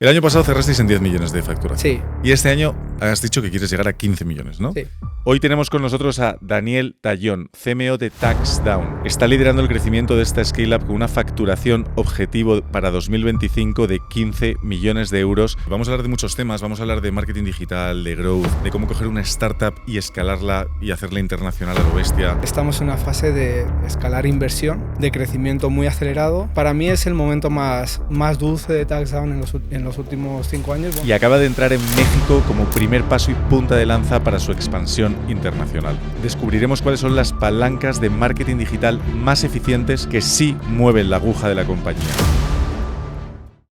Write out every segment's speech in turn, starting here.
El año pasado cerrasteis en 10 millones de facturación. Sí. Y este año has dicho que quieres llegar a 15 millones, ¿no? Sí. Hoy tenemos con nosotros a Daniel Tallón, CMO de TaxDown. Está liderando el crecimiento de esta scale-up con una facturación objetivo para 2025 de 15 millones de euros. Vamos a hablar de muchos temas, vamos a hablar de marketing digital, de growth, de cómo coger una startup y escalarla y hacerla internacional a lo bestia. Estamos en una fase de escalar inversión, de crecimiento muy acelerado. Para mí es el momento más dulce de TaxDown en los últimos 5 años. Y acaba de entrar en México como primer paso y punta de lanza para su expansión internacional. Descubriremos cuáles son las palancas de marketing digital más eficientes que sí mueven la aguja de la compañía.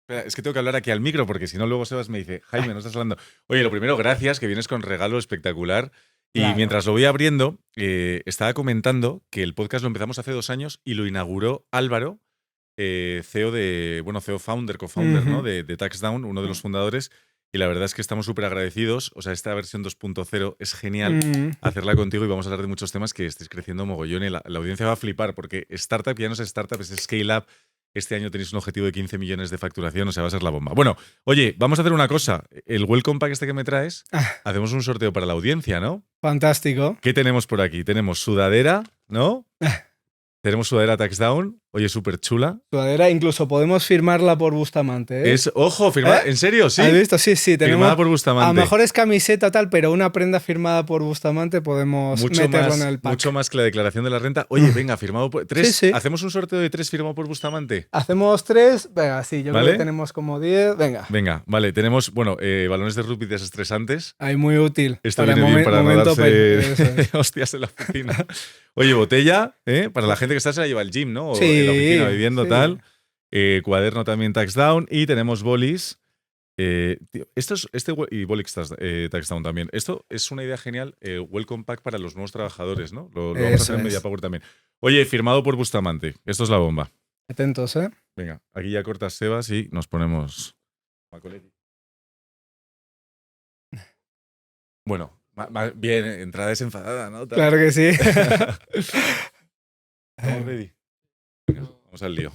Espera, es que tengo que hablar aquí al micro porque si no luego Sebas me dice, Jaime, no estás hablando. Oye, lo primero, gracias, que vienes con regalo espectacular. Y Claro. mientras lo voy abriendo, estaba comentando que el podcast lo empezamos hace 2 años y lo inauguró Álvaro, CEO founder, co-founder, ¿no? de TaxDown, uno de los fundadores. Y la verdad es que estamos súper agradecidos. O sea, esta versión 2.0 es genial hacerla contigo y vamos a hablar de muchos temas que estáis creciendo mogollón y la audiencia va a flipar porque startup ya no es startup, es scale-up. Este año tenéis un objetivo de 15 millones de facturación, o sea, va a ser la bomba. Bueno, oye, vamos a hacer una cosa. El welcome pack este que me traes, hacemos un sorteo para la audiencia, ¿no? Fantástico. ¿Qué tenemos por aquí? Tenemos sudadera, ¿no? Tenemos sudadera TaxDown. Oye, súper chula. Sudadera, incluso podemos firmarla por Bustamante, ¿eh? Ojo, firmada. ¿En serio? ¿Sí? ¿Has visto? Sí, tenemos. Firmada por Bustamante. A lo mejor es camiseta tal, pero una prenda firmada por Bustamante podemos meterlo en el pack. Mucho más que la declaración de la renta. Oye, venga, firmado por... ¿3? Sí. ¿Hacemos un sorteo de 3 firmado por Bustamante? Hacemos 3. Venga, sí, yo ¿Vale? creo que tenemos como 10. Venga, vale. Tenemos, balones de rugby desestresantes. Ahí muy útil. Esto viene bien para no darse eso es. hostias en la oficina. Oye, botella, para la gente que se la lleva al gym, ¿no? O Sí, en la oficina viviendo, sí. tal. Cuaderno también TaxDown y tenemos bolis. Y Bolix TaxDown también. Esto es una idea genial. Welcome pack para los nuevos trabajadores, ¿no? Lo vamos a hacer en MediaPower también. Oye, firmado por Bustamante. Esto es la bomba. Atentos, ¿eh? Venga, aquí ya cortas Sebas y nos ponemos. Bueno, bien, entrada desenfadada, ¿no? Tal. Claro que sí. ¿Estamos ready? Venga, vamos al lío.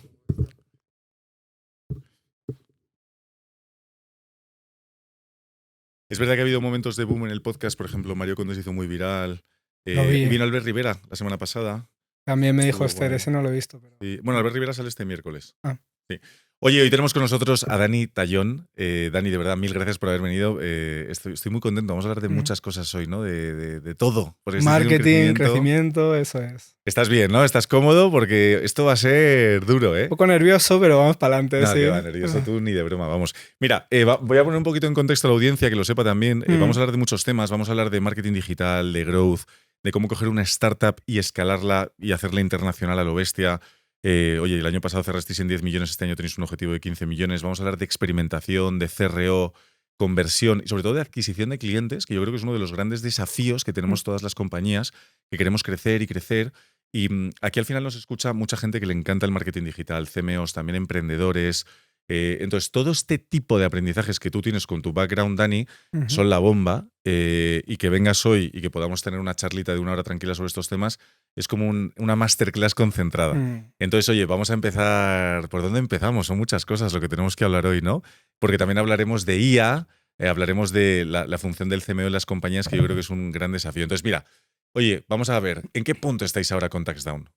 Es verdad que ha habido momentos de boom en el podcast, por ejemplo, Mario Conde se hizo muy viral. Vino Albert Rivera la semana pasada. También me dijo Estuvo Esther, guay. ese no lo he visto. Pero... Sí. Bueno, Albert Rivera sale este miércoles. Ah. Sí. Oye, hoy tenemos con nosotros a Dani Tallón. Dani, de verdad, mil gracias por haber venido. Estoy muy contento. Vamos a hablar de muchas cosas hoy, ¿no? De todo. Marketing, crecimiento, eso es. Estás bien, ¿no? Estás cómodo porque esto va a ser duro, ¿eh? Un poco nervioso, pero vamos para adelante. No, sí. que va nervioso tú ni de broma, vamos. Mira, voy a poner un poquito en contexto a la audiencia, que lo sepa también. Vamos a hablar de muchos temas. Vamos a hablar de marketing digital, de growth, de cómo coger una startup y escalarla y hacerla internacional a lo bestia. Oye, el año pasado cerrasteis en 10 millones, este año tenéis un objetivo de 15 millones. Vamos a hablar de experimentación, de CRO, conversión y sobre todo de adquisición de clientes, que yo creo que es uno de los grandes desafíos que tenemos todas las compañías que queremos crecer y crecer. Y aquí al final nos escucha mucha gente que le encanta el marketing digital, CMOs, también emprendedores. Entonces, todo este tipo de aprendizajes que tú tienes con tu background, Dani, son la bomba. Y que vengas hoy y que podamos tener una charlita de 1 hora tranquila sobre estos temas es como una masterclass concentrada. Entonces, oye, vamos a empezar. ¿Por dónde empezamos? Son muchas cosas lo que tenemos que hablar hoy, ¿no? Porque también hablaremos de IA, hablaremos de la función del CMO en las compañías, que yo creo que es un gran desafío. Entonces, mira, oye, vamos a ver, ¿en qué punto estáis ahora con TaxDown?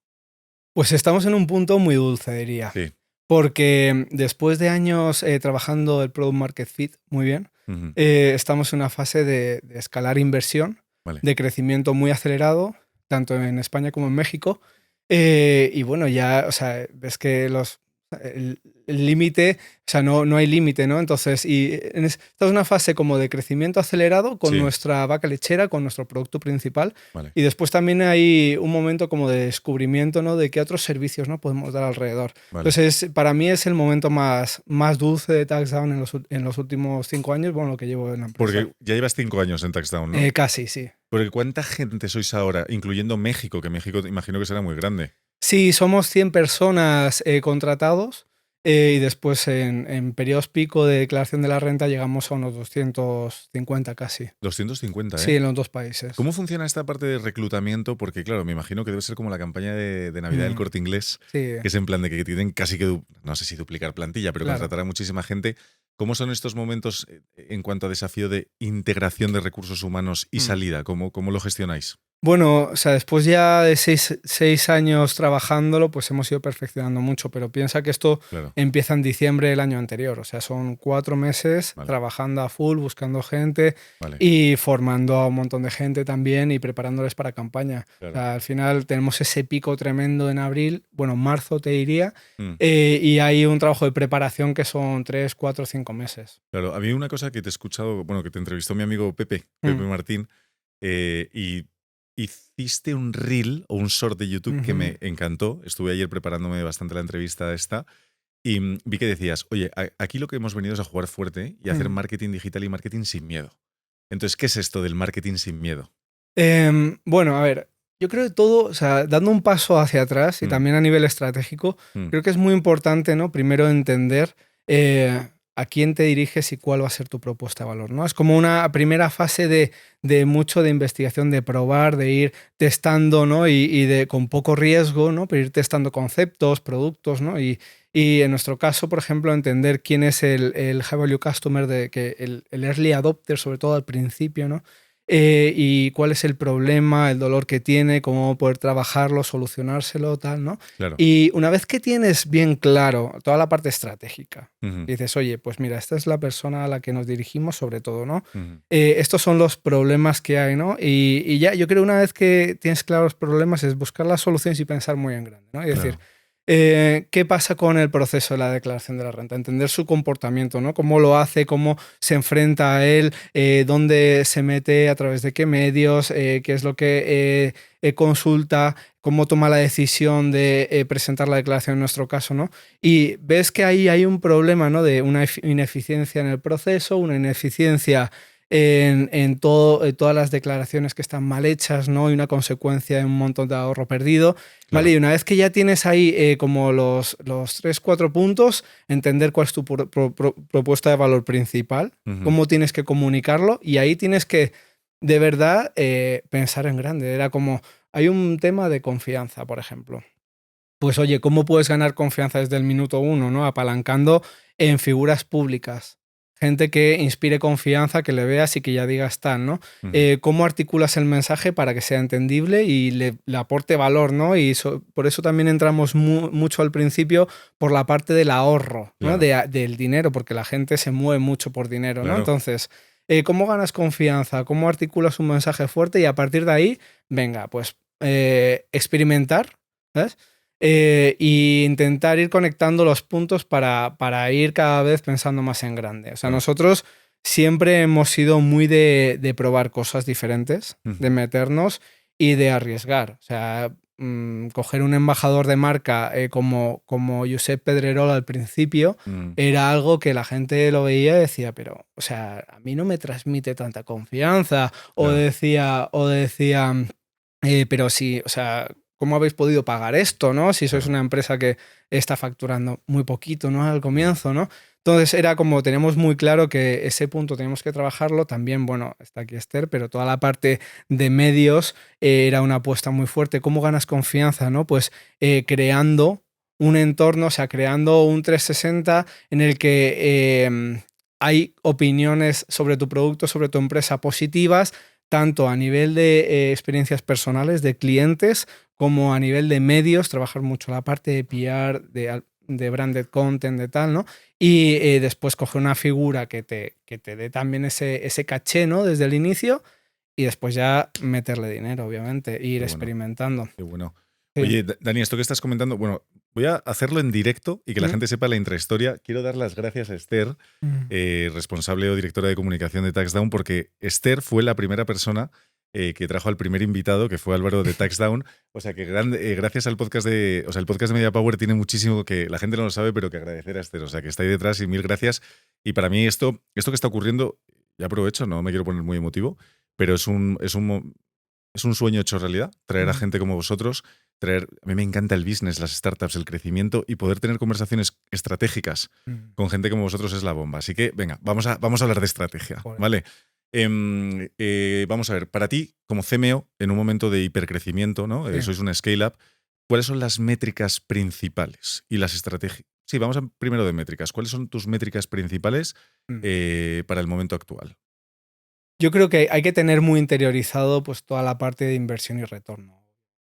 Pues estamos en un punto muy dulce, diría. Sí. Porque después de años trabajando el Product Market Fit muy bien, estamos en una fase de escalar inversión, Vale. de crecimiento muy acelerado, tanto en España como en México. Y bueno, ya, o sea, ves que el límite, o sea, no hay límite, ¿no? Entonces, esta es una fase como de crecimiento acelerado con nuestra vaca lechera, con nuestro producto principal. Vale. Y después también hay un momento como de descubrimiento, ¿no? De qué otros servicios, ¿no? podemos dar alrededor. Vale. Entonces, para mí es el momento más dulce de TaxDown en los últimos 5 años, bueno, lo que llevo en la empresa. Porque ya llevas 5 años en TaxDown, ¿no? Casi, sí. Porque ¿cuánta gente sois ahora, incluyendo México? Que México imagino que será muy grande. Sí, somos 100 personas contratados. Y después en periodos pico de declaración de la renta llegamos a unos 250 casi. 250, ¿eh? Sí, en los 2 países. ¿Cómo funciona esta parte de reclutamiento? Porque claro, me imagino que debe ser como la campaña de Navidad del Corte Inglés, sí. que es en plan de que tienen casi que, no sé si duplicar plantilla, pero Claro. contratar a muchísima gente. ¿Cómo son estos momentos en cuanto a desafío de integración de recursos humanos y salida? ¿Cómo lo gestionáis? Bueno, o sea, después ya de 6 años trabajándolo, pues hemos ido perfeccionando mucho, pero piensa que esto Claro, empieza en diciembre del año anterior, o sea, son 4 meses vale, trabajando a full, buscando gente vale, y formando a un montón de gente también y preparándoles para campaña. O claro. sea, al final tenemos ese pico tremendo en abril, bueno, marzo te diría, Mm. y hay un trabajo de preparación que son 3, 4, 5 meses. Claro, a mí una cosa que te he escuchado, bueno, que te entrevistó mi amigo Pepe, Mm, Pepe Martín, y hiciste un reel o un short de YouTube que ujú, me encantó. Estuve ayer preparándome bastante la entrevista esta y vi que decías, oye, aquí lo que hemos venido es a jugar fuerte y a hacer mm. marketing digital y marketing sin miedo. Entonces, ¿qué es esto del marketing sin miedo? Bueno, a ver, yo creo que todo, o sea, dando un paso hacia atrás y Mm, también a nivel estratégico, mm, creo que es muy importante, ¿no? Primero entender a quién te diriges y cuál va a ser tu propuesta de valor, ¿no? Es como una primera fase de mucho de investigación, de probar, de ir testando, ¿no? Y de con poco riesgo, ¿no? Pero ir testando conceptos, productos, ¿no? Y en nuestro caso, por ejemplo, entender quién es el high value customer, el early adopter, sobre todo al principio, ¿no? Y cuál es el problema, el dolor que tiene, cómo poder trabajarlo, solucionárselo, tal, ¿no? claro. Y una vez que tienes bien claro toda la parte estratégica, Ujú, dices, oye, pues mira, esta es la persona a la que nos dirigimos sobre todo, ¿no? ujú, Estos son los problemas que hay, ¿no? Y ya, yo creo una vez que tienes claros los problemas es buscar las soluciones y pensar muy en grande, ¿no? Y decir, claro, ¿qué pasa con el proceso de la declaración de la renta? Entender su comportamiento, ¿no? Cómo lo hace, cómo se enfrenta a él, dónde se mete, a través de qué medios, qué es lo que consulta, cómo toma la decisión de presentar la declaración en nuestro caso, ¿no? Y ves que ahí hay un problema, ¿no? De una ineficiencia en el proceso, una ineficiencia en todas las declaraciones que están mal hechas, ¿no? Y una consecuencia de un montón de ahorro perdido. Vale, claro. y una vez que ya tienes ahí como los 3, 4 puntos, entender cuál es tu propuesta de valor principal, Ujú, cómo tienes que comunicarlo, y ahí tienes que de verdad pensar en grande. Era como, hay un tema de confianza, por ejemplo. Pues oye, ¿cómo puedes ganar confianza desde el minuto uno, ¿no? Apalancando en figuras públicas. Gente que inspire confianza, que le veas y que ya digas tal, ¿no? ujú, ¿Cómo articulas el mensaje para que sea entendible y le aporte valor, ¿no? Y por eso también entramos mucho al principio por la parte del ahorro, ¿no? claro, Del dinero, porque la gente se mueve mucho por dinero, ¿no? claro. Entonces, ¿cómo ganas confianza? ¿Cómo articulas un mensaje fuerte? Y a partir de ahí, venga, pues experimentar, ¿sabes? Y intentar ir conectando los puntos para ir cada vez pensando más en grande. O sea, Claro. nosotros siempre hemos sido muy de probar cosas diferentes, Ujú, de meternos y de arriesgar. O sea, coger un embajador de marca como Josep Pedrerol al principio mm, era algo que la gente lo veía y decía, pero, o sea, a mí no me transmite tanta confianza. claro, O decía, pero sí, o sea, ¿cómo habéis podido pagar esto, no? Si sois claro. una empresa que está facturando muy poquito, ¿no? Al comienzo, ¿no? Entonces era como, tenemos muy claro que ese punto tenemos que trabajarlo. También, bueno, está aquí Esther, pero toda la parte de medios era una apuesta muy fuerte. ¿Cómo ganas confianza, no? Pues creando un entorno, o sea, creando un 360 en el que hay opiniones sobre tu producto, sobre tu empresa positivas, tanto a nivel de experiencias personales, de clientes, como a nivel de medios, trabajar mucho la parte de PR, de branded content, de tal, ¿no? Y después coger una figura que te dé también ese caché, ¿no? Desde el inicio, y después ya meterle dinero, obviamente, e ir Qué bueno. experimentando. Qué bueno. Sí. Oye, Dani, esto que estás comentando, bueno, voy a hacerlo en directo y que la Mm, gente sepa la intrahistoria. Quiero dar las gracias a Esther, mm, responsable o directora de comunicación de TaxDown, porque Esther fue la primera persona que trajo al primer invitado, que fue Álvaro de TaxDown. O sea que gracias al podcast de. O sea, el podcast de Media Power tiene muchísimo que la gente no lo sabe, pero que agradecer a Esther. O sea, que está ahí detrás y mil gracias. Y para mí esto que está ocurriendo, ya aprovecho, no me quiero poner muy emotivo, pero es un sueño hecho realidad, traer a mm, gente como vosotros, a mí me encanta el business, las startups, el crecimiento y poder tener conversaciones estratégicas mm. con gente como vosotros es la bomba. Así que, venga, vamos a hablar de estrategia, Joder. ¿vale? Vamos a ver, para ti, como CMO, en un momento de hipercrecimiento, ¿no? Sí. Sois una scale-up, ¿cuáles son las métricas principales y las estrategias? Sí, vamos primero de métricas. ¿Cuáles son tus métricas principales para el momento actual? Yo creo que hay que tener muy interiorizado pues toda la parte de inversión y retorno,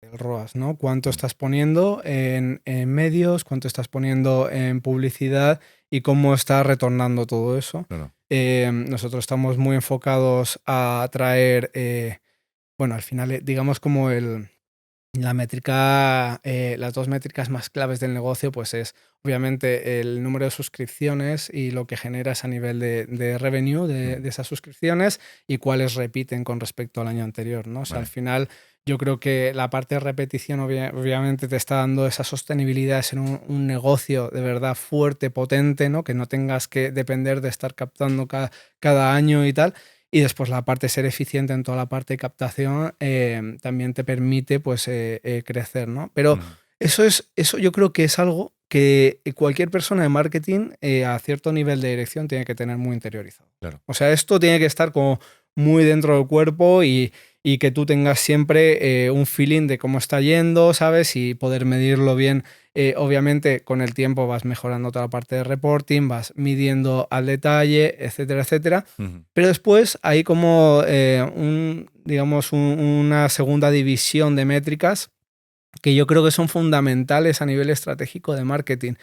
el ROAS, ¿no? Cuánto estás poniendo en medios, cuánto estás poniendo en publicidad y cómo está retornando todo eso. Claro. Nosotros estamos muy enfocados a traer, bueno, al final, digamos como la métrica, las dos métricas más claves del negocio, pues es obviamente el número de suscripciones y lo que generas a nivel de revenue de esas suscripciones y cuáles repiten con respecto al año anterior, ¿no? O sea, Vale. al final yo creo que la parte de repetición obviamente te está dando esa sostenibilidad, ser un negocio de verdad fuerte, potente, ¿no? Que no tengas que depender de estar captando cada año y tal. Y después la parte de ser eficiente en toda la parte de captación también te permite pues, crecer, ¿no? Pero eso yo creo que es algo que cualquier persona de marketing a cierto nivel de dirección tiene que tener muy interiorizado. Claro. O sea, esto tiene que estar como muy dentro del cuerpo y que tú tengas siempre un feeling de cómo está yendo, ¿sabes? Y poder medirlo bien. Obviamente con el tiempo vas mejorando toda la parte de reporting, vas midiendo al detalle, etcétera, etcétera. Pero después hay como digamos una segunda división de métricas que yo creo que son fundamentales a nivel estratégico de marketing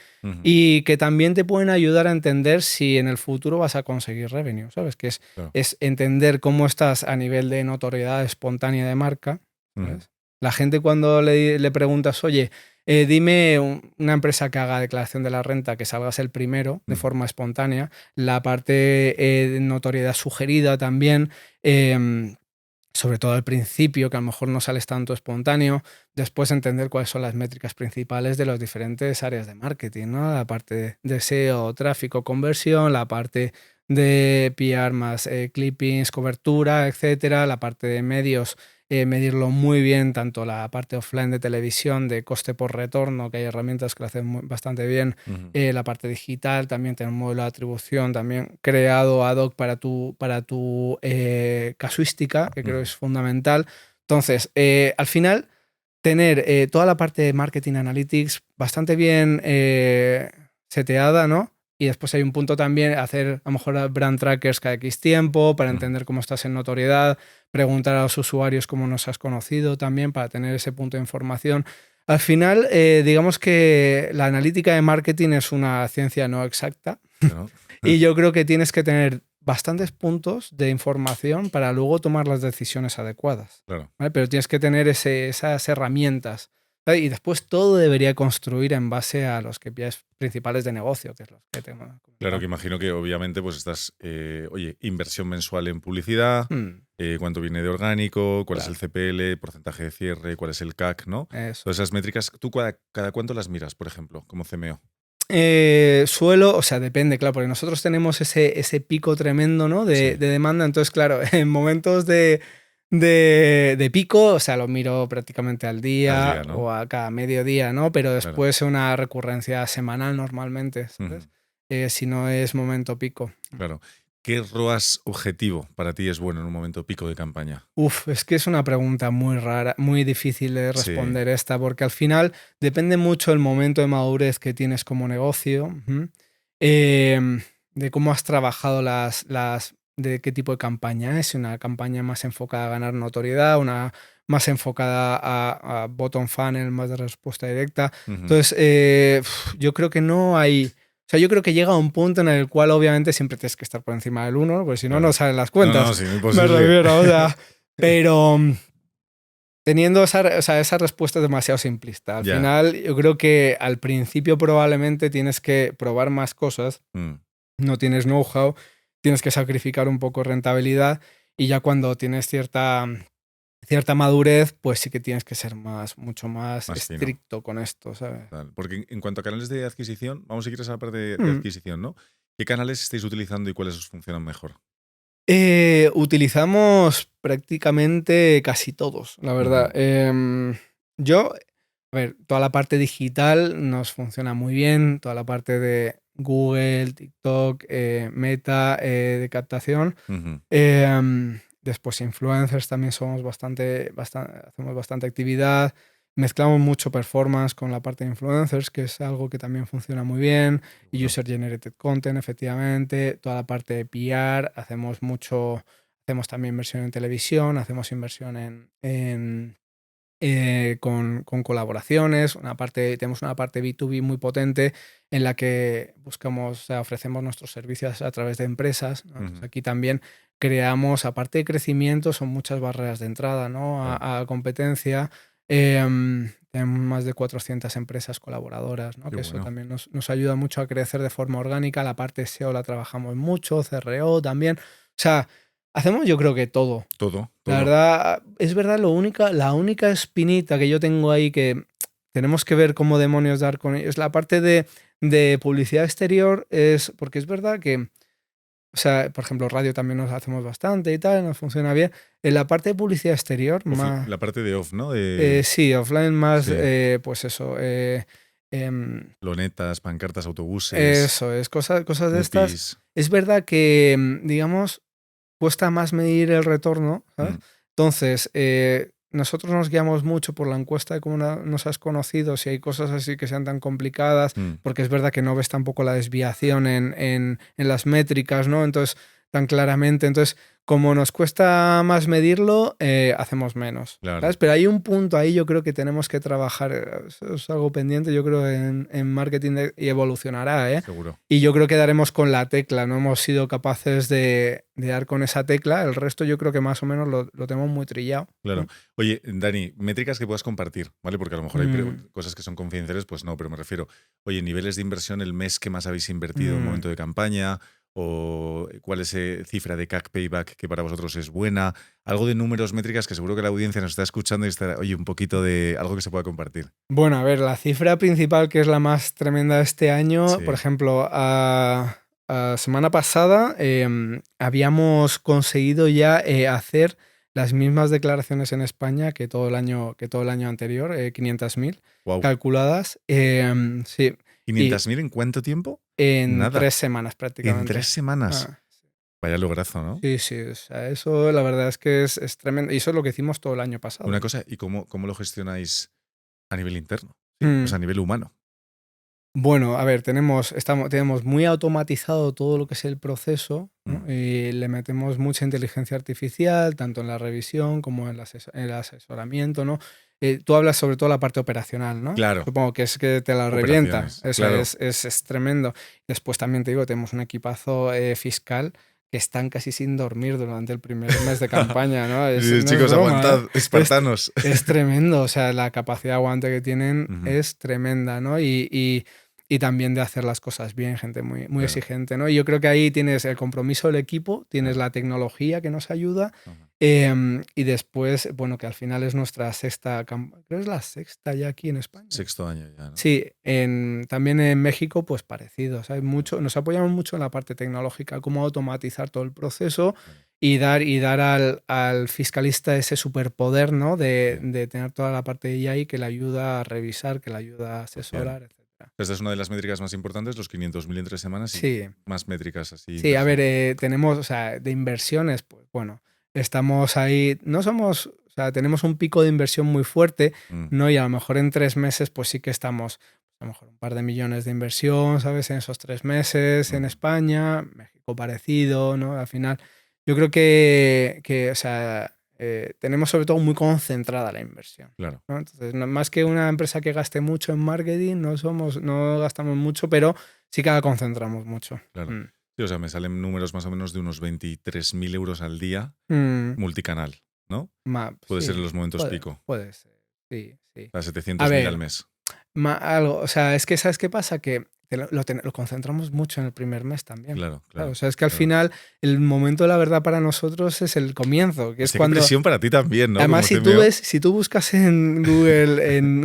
y que también te pueden ayudar a entender si en el futuro vas a conseguir revenue, ¿sabes? Que Claro. es entender cómo estás a nivel de notoriedad espontánea de marca, ¿sabes? La gente cuando le preguntas, oye, dime una empresa que haga declaración de la renta, que salgas el primero de forma espontánea, la parte de notoriedad sugerida también, sobre todo al principio, que a lo mejor no sales tanto espontáneo, después entender cuáles son las métricas principales de las diferentes áreas de marketing, ¿no? La parte de SEO, tráfico, conversión, la parte de PR más clippings, cobertura, etcétera, la parte de medios, medirlo muy bien, tanto la parte offline de televisión, de coste por retorno, que hay herramientas que lo hacen bastante bien, la parte digital, también tener un modelo de atribución también creado ad hoc para tu casuística, que creo es fundamental. Entonces, al final, tener toda la parte de marketing analytics bastante bien seteada, ¿no? Y después hay un punto también, hacer a lo mejor brand trackers cada X tiempo para entender cómo estás en notoriedad, preguntar a los usuarios cómo nos has conocido también para tener ese punto de información. Al final, digamos que la analítica de marketing es una ciencia no exacta Claro. y yo creo que tienes que tener bastantes puntos de información para luego tomar las decisiones adecuadas. Claro. ¿Vale? Pero tienes que tener esas herramientas. ¿Vale? Y después todo debería construir en base a los KPIs principales de negocio, que es los que tengo. Claro, que imagino que obviamente pues estás, oye, inversión mensual en publicidad, cuánto viene de orgánico, cuál es el CPL, porcentaje de cierre, cuál es el CAC, ¿no? Eso. Todas esas métricas, ¿tú cada cuánto las miras, por ejemplo, como CMO? Suelo, o sea, depende, claro, porque nosotros tenemos ese pico tremendo, ¿no? de demanda, entonces, claro, en momentos de pico, o sea, lo miro prácticamente al día, ¿no? o a cada mediodía, ¿no? Pero después una recurrencia semanal normalmente, ¿sabes? Si no es momento pico. Claro. ¿Qué ROAS objetivo para ti es bueno en un momento pico de campaña? Es que es una pregunta muy rara, muy difícil de responder esta, porque al final depende mucho el momento de madurez que tienes como negocio, de cómo has trabajado de qué tipo de campaña es, una campaña más enfocada a ganar notoriedad, una más enfocada a bottom funnel, más de respuesta directa. Entonces, yo creo que no hay... O sea, yo creo que llega a un punto en el cual obviamente siempre tienes que estar por encima del 1, porque si no, no salen las cuentas. No, sí, imposible. Me refiero, o sea, pero teniendo esa respuesta es demasiado simplista. Al final, yo creo que al principio probablemente tienes que probar más cosas, no tienes know-how, tienes que sacrificar un poco rentabilidad y ya cuando tienes cierta madurez, pues sí que tienes que ser mucho más estricto con esto, ¿sabes? Porque en cuanto a canales de adquisición, vamos a ir a esa parte de adquisición, ¿no? ¿Qué canales estáis utilizando y cuáles os funcionan mejor? Utilizamos prácticamente casi todos, la verdad. Yo, a ver, toda la parte digital nos funciona muy bien, toda la parte de Google, TikTok, Meta, de captación. Después influencers también hacemos bastante actividad. Mezclamos mucho performance con la parte de influencers, que es algo que también funciona muy bien, y Seguro. user generated content, efectivamente, toda la parte de PR, hacemos también inversión en televisión, hacemos inversión con colaboraciones, tenemos una parte B2B muy potente en la que buscamos, o sea, ofrecemos nuestros servicios a través de empresas, ¿no? Entonces Ujú. aquí también creamos, aparte de crecimiento, son muchas barreras de entrada, ¿no? Claro. a competencia. Tenemos más de 400 empresas colaboradoras, ¿no? Qué Que eso bueno. también nos ayuda mucho a crecer de forma orgánica. La parte SEO la trabajamos mucho, CRO también. O sea, hacemos yo creo que todo. Todo, La todo. verdad, es verdad, la única espinita que yo tengo ahí que tenemos que ver cómo demonios dar con ello es la parte de publicidad exterior, porque es verdad que, o sea, por ejemplo, radio también nos hacemos bastante y tal, nos funciona bien. En la parte de publicidad exterior, más, La parte de off, ¿no? De sí, offline más, sí, pues eso, lonetas, pancartas, autobuses, eso es, cosas de estas. EPIs. Es verdad que, digamos, cuesta más medir el retorno, ¿sabes? Mm, Entonces, nosotros nos guiamos mucho por la encuesta de cómo nos has conocido, si hay cosas así que sean tan complicadas, mm. porque es verdad que no ves tampoco la desviación en las métricas, ¿no? Entonces, tan claramente. Entonces, como nos cuesta más medirlo, hacemos menos, ¿sabes? Claro, Pero hay un punto ahí, yo creo que tenemos que trabajar, eso es algo pendiente, yo creo, en marketing y evolucionará, ¿eh? seguro. Y yo creo que daremos con la tecla, no hemos sido capaces de dar con esa tecla, el resto yo creo que más o menos lo tenemos muy trillado. Claro. Oye, Dani, métricas que puedas compartir, ¿vale? Porque a lo mejor hay Mm, cosas que son confidenciales, pues no, pero me refiero, oye, niveles de inversión el mes que más habéis invertido en un mm. momento de campaña, o cuál es cifra de CAC payback que para vosotros es buena, algo de números, métricas que seguro que la audiencia nos está escuchando y está, oye, un poquito de algo que se pueda compartir. Bueno, a ver, la cifra principal que es la más tremenda de este año, por Sí. ejemplo, semana pasada habíamos conseguido ya hacer las mismas declaraciones en España que todo el año anterior, 500.000 Wow. calculadas. Sí, y 500.000 en cuánto tiempo? en Nada. 3 semanas En 3 prácticamente. semanas. Ah, Vaya lograzo, ¿no? sí, sí, o sea, eso la verdad es que es tremendo. Y eso es lo que hicimos todo el año Una pasado. cosa, ¿y cómo lo gestionáis a nivel interno? Sí, o Mm. sea, a nivel humano. Bueno, a ver, tenemos muy automatizado todo lo que es el proceso, ¿no? Mm. Y le metemos mucha inteligencia artificial, tanto en la revisión como en el asesoramiento, ¿no? Tú hablas sobre todo la parte operacional, ¿no? Claro, Supongo que es que te la revienta. operaciones, Eso claro. es tremendo. Después también te digo, tenemos un equipazo fiscal que están casi sin dormir durante el primer mes de campaña, ¿no? No es Chicos, broma, ¿eh? aguantad, espartanos. Es tremendo, o sea, la capacidad de aguante que tienen Ujú, es tremenda, ¿no? Y también de hacer las cosas bien, gente muy, muy claro, exigente, ¿no? Y yo creo que ahí tienes el compromiso del equipo, tienes claro. la tecnología que nos ayuda, Ajá. y después, bueno, que al final es nuestra creo que es la sexta ya aquí en España. Sexto año ya, ¿no? Sí, también en México, pues parecido. ¿Sabes? Nos apoyamos mucho en la parte tecnológica, cómo automatizar todo el proceso Claro. y dar al fiscalista ese superpoder, ¿no? De, Sí, de tener toda la parte de AI que le ayuda a revisar, que le ayuda a 100%. asesorar, etcétera. Esta es una de las métricas más importantes, los 500.000 en 3 semanas y Sí, más métricas así sí, a ver, interesantes. tenemos, o sea, de inversiones, pues bueno, estamos ahí, no somos, o sea, tenemos un pico de inversión muy fuerte, Mm, ¿no? Y a lo mejor en 3 meses, pues sí que estamos, a lo mejor un par de millones de inversión, ¿sabes? En esos 3 meses en mm, España, México parecido, ¿no? Al final, yo creo que o sea, tenemos sobre todo muy concentrada la inversión, claro, ¿no? Entonces, más que una empresa que gaste mucho en marketing, no gastamos mucho, pero sí que la concentramos mucho. claro. Mm. Sí, o sea, me salen números más o menos de unos 23.000 euros al día Mm, multicanal, ¿no? Puede ser en sí, los momentos puede, pico. puede ser. Sí, sí. O sea, A 700.000 al ver, mes. algo, o sea, es que ¿sabes qué pasa? Que lo concentramos mucho en el primer mes también. Claro, Claro, o claro, sea, es que al claro. final el momento de la verdad para nosotros es el comienzo, que es Hostia, qué cuando. presión para ti también, ¿no? Además, Como si tú CMO. ves, si tú buscas en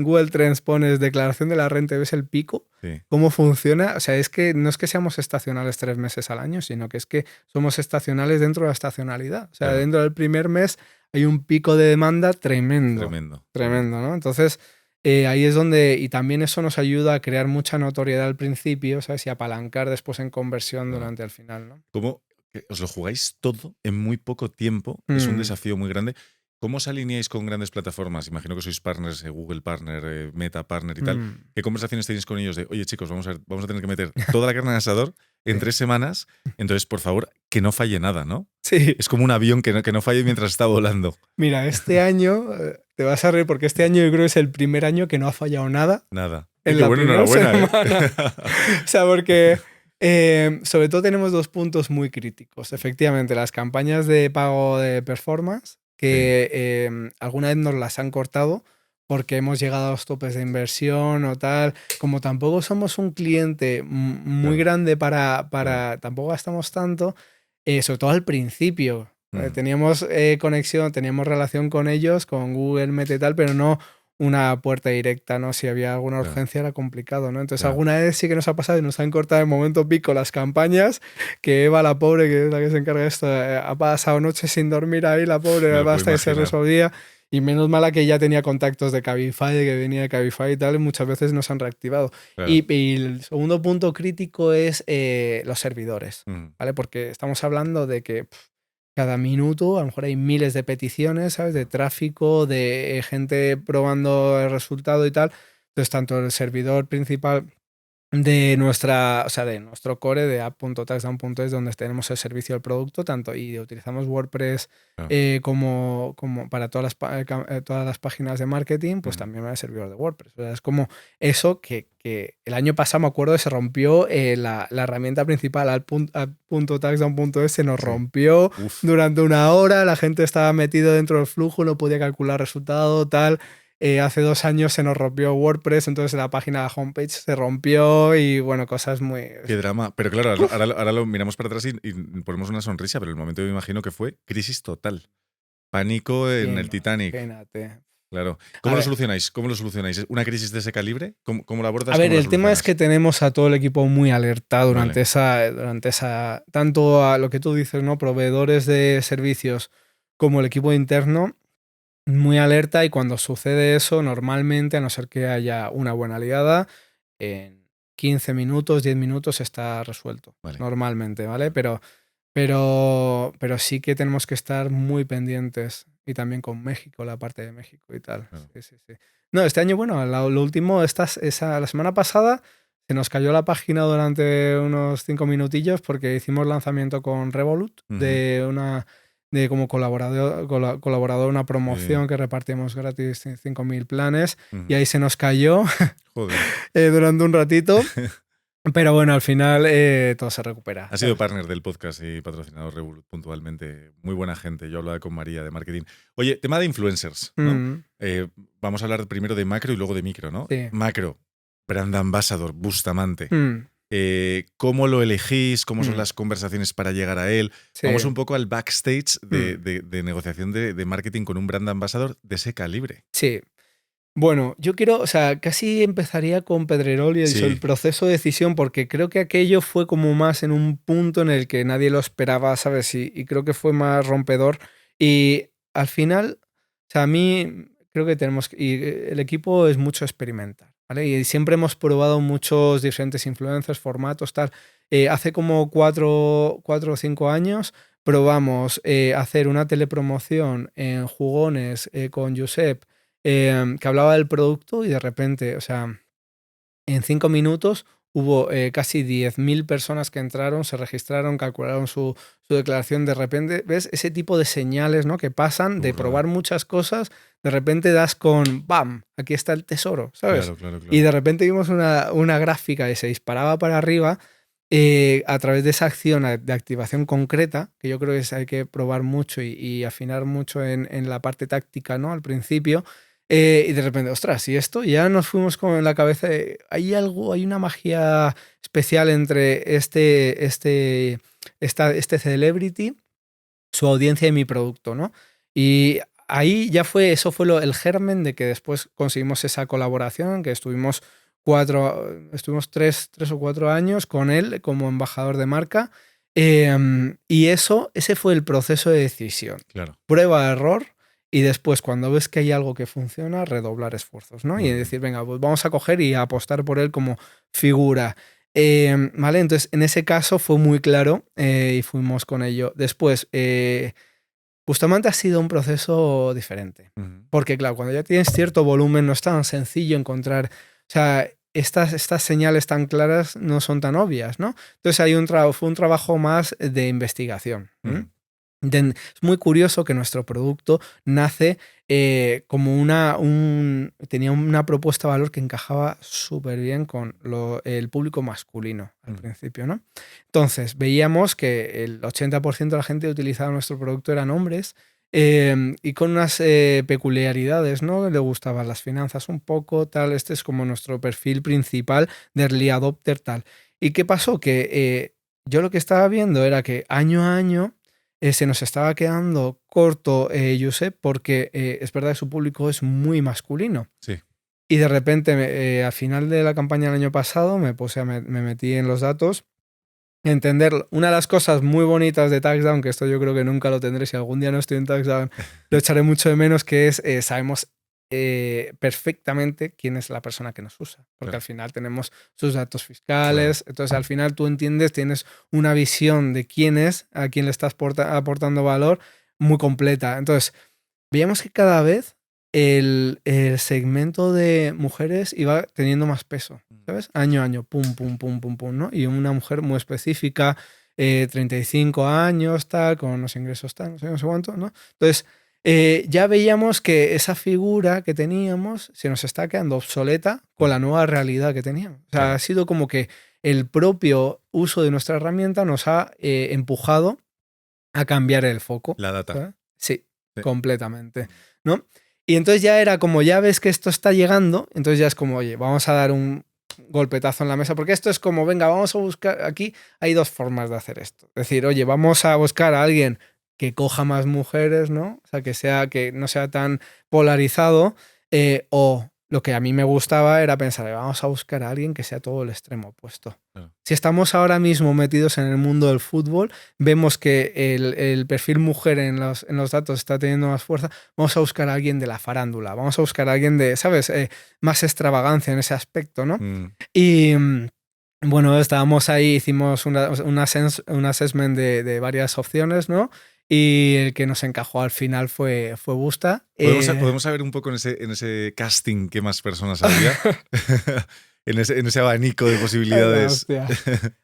Google Trends, pones declaración de la renta y ves el pico, Sí, cómo funciona, o sea, es que no es que seamos estacionales 3 meses al año, sino que es que somos estacionales dentro de la estacionalidad. O sea, claro. dentro del primer mes hay un pico de demanda tremendo, Tremendo, tremendo. tremendo, ¿no? Entonces, ahí es donde, y también eso nos ayuda a crear mucha notoriedad al principio, ¿sabes? Y apalancar después en conversión Claro. durante el final, ¿no? ¿Cómo que os lo jugáis todo en muy poco tiempo? Es un Mm, desafío muy grande. ¿Cómo os alineáis con grandes plataformas? Imagino que sois partners, Google Partner, Meta Partner y tal. ¿Qué conversaciones tenéis con ellos de, oye chicos, vamos a tener que meter toda la carne en el asador en 3 semanas, entonces por favor, que no falle nada, ¿no? Sí. Es como un avión que no falle mientras está volando. Mira, este año, te vas a reír porque este año yo creo que es el primer año que no ha fallado nada. Nada. En Qué la bueno, primera enhorabuena. semana. O sea, porque sobre todo tenemos 2 puntos muy críticos. Efectivamente, las campañas de pago de performance, que alguna vez nos las han cortado porque hemos llegado a los topes de inversión o tal. Como tampoco somos un cliente muy grande para tampoco gastamos tanto, sobre todo al principio. Teníamos conexión, teníamos relación con ellos, con Google, Meta y tal, pero no una puerta directa, ¿no? Si había alguna urgencia era complicado, ¿no? Entonces alguna vez sí que nos ha pasado y nos han cortado en momento pico las campañas, que Eva, la pobre, que es la que se encarga de esto, ha pasado noches sin dormir ahí, la pobre, hasta que se resolvía. Y menos mala que ya tenía contactos de Cabify, que venía de Cabify y tal, y muchas veces nos han reactivado. Claro. Y el segundo punto crítico es los servidores, ¿vale? Porque estamos hablando de que cada minuto a lo mejor hay miles de peticiones, ¿sabes? De tráfico, de gente probando el resultado y tal. Entonces, tanto el servidor principal de nuestro core de app.touchdown.es, donde tenemos el servicio del producto, tanto y utilizamos WordPress como para todas las páginas de marketing, pues también el servidor de WordPress. O sea, es como eso que el año pasado me acuerdo que se rompió la herramienta principal, app.touchdown.es, se nos rompió durante una hora, la gente estaba metido dentro del flujo, no podía calcular resultado, tal. Hace 2 años se nos rompió WordPress, entonces la página de la homepage se rompió y bueno, cosas muy... Qué drama. Pero claro, ahora lo miramos para atrás y ponemos una sonrisa, pero el momento me imagino que fue crisis total. Pánico en el Titanic. Imagínate. Claro. ¿Cómo lo solucionáis? ¿Una crisis de ese calibre? ¿Cómo la abordas? A ver, el tema es que tenemos a todo el equipo muy alerta durante esa... Tanto a lo que tú dices, ¿no? Proveedores de servicios como el equipo interno muy alerta, y cuando sucede eso, normalmente, a no ser que haya una buena aliada, en 15 minutos, 10 minutos está resuelto. Normalmente, ¿vale? Pero sí que tenemos que estar muy pendientes, y también con México, la parte de México y tal. Sí. No, este año, bueno, lo último, la semana pasada se nos cayó la página durante unos 5 minutillos porque hicimos lanzamiento con Revolut de como colaborador una promoción que repartimos gratis 5.000 planes y ahí se nos cayó durante un ratito. Pero bueno, al final todo se recupera. Ha sido partner del podcast y patrocinador Revolut puntualmente. Muy buena gente. Yo hablaba con María de marketing. Oye, tema de influencers, ¿no? Vamos a hablar primero de macro y luego de micro, ¿no? Sí. Macro, brand ambassador, Bustamante. ¿Cómo lo elegís? ¿Cómo son las conversaciones para llegar a él? Sí. Vamos un poco al backstage de negociación de marketing con un brand ambassador de ese calibre. Sí. Bueno, yo casi empezaría con Pedrerol y el proceso de decisión, porque creo que aquello fue como más en un punto en el que nadie lo esperaba, ¿sabes? Y creo que fue más rompedor. Y al final, a mí creo que y el equipo es mucho experimentar, ¿vale? Y siempre hemos probado muchos diferentes influencers, formatos, tal. Hace como 4 o 5 años probamos hacer una telepromoción en Jugones con Josep, que hablaba del producto, y de repente, en 5 minutos hubo casi 10.000 personas que entraron, se registraron, calcularon su declaración. De repente, ¿ves? Ese tipo de señales, ¿no? Que pasan de probar muchas cosas, de repente das con ¡bam! Aquí está el tesoro, ¿sabes? Claro. Y de repente vimos una gráfica que se disparaba para arriba a través de esa acción de activación concreta, que yo creo que hay que probar mucho y afinar mucho en la parte táctica, ¿no? Al principio. Y de repente, ostras, y esto, ya nos fuimos con la cabeza de, hay una magia especial entre este celebrity, su audiencia y mi producto, ¿no? Y ahí eso fue el germen de que después conseguimos esa colaboración, que estuvimos 3 o 4 años con él como embajador de marca. Y ese fue el proceso de decisión. Claro. Prueba, error. Y después, cuando ves que hay algo que funciona, redoblar esfuerzos, ¿no? Y decir, venga, pues vamos a coger y a apostar por él como figura. ¿Vale? Entonces, en ese caso fue muy claro y fuimos con ello. Después, Bustamante ha sido un proceso diferente. Ujú. Porque, claro, cuando ya tienes cierto volumen, no es tan sencillo encontrar. O sea, estas señales tan claras no son tan obvias, ¿no? Entonces fue un trabajo más de investigación. Ujú. Es muy curioso que nuestro producto nace como tenía una propuesta de valor que encajaba súper bien con el público masculino al principio, ¿no? Entonces, veíamos que el 80% de la gente que utilizaba nuestro producto eran hombres y con unas peculiaridades, ¿no? Le gustaban las finanzas un poco, tal. Este es como nuestro perfil principal de early adopter, tal. ¿Y qué pasó? Que yo lo que estaba viendo era que año a año se nos estaba quedando corto Josep porque es verdad que su público es muy masculino. Sí. Y de repente, al final de la campaña del año pasado, me metí en los datos. Entender una de las cosas muy bonitas de Taxdown, que esto yo creo que nunca lo tendré, si algún día no estoy en Taxdown, lo echaré mucho de menos, que es sabemos perfectamente quién es la persona que nos usa, porque Claro. al final tenemos sus datos fiscales, entonces al final tú entiendes, tienes una visión de quién es, a quién le estás aportando valor muy completa. Entonces, veíamos que cada vez el segmento de mujeres iba teniendo más peso, ¿sabes? Año a año, pum, pum, pum, pum, pum, ¿no? Y una mujer muy específica, 35 años, tal, con unos ingresos tal, no sé cuánto, ¿no? Entonces, ya veíamos que esa figura que teníamos se nos está quedando obsoleta con la nueva realidad que teníamos. O sea, Claro. ha sido como que el propio uso de nuestra herramienta nos ha empujado a cambiar el foco. La data. ¿Sabes? Sí, Sí. completamente, ¿no? Y entonces ya era como, ya ves que esto está llegando, entonces ya es como, oye, vamos a dar un golpetazo en la mesa, porque esto es como, venga, vamos a buscar, aquí hay dos formas de hacer esto. Es decir, oye, vamos a buscar a alguien que coja más mujeres, ¿no? O sea, que no sea tan polarizado, o lo que a mí me gustaba era pensar, vamos a buscar a alguien que sea todo el extremo opuesto. Claro. Si estamos ahora mismo metidos en el mundo del fútbol, vemos que el perfil mujer en los datos está teniendo más fuerza, vamos a buscar a alguien de la farándula, vamos a buscar a alguien de, ¿sabes? Más extravagancia en ese aspecto, ¿no? Y bueno, estábamos ahí, hicimos un assessment de varias opciones, ¿no? Y el que nos encajó al final fue Busta. ¿Podemos saber un poco en ese casting qué más personas había? en ese abanico de posibilidades.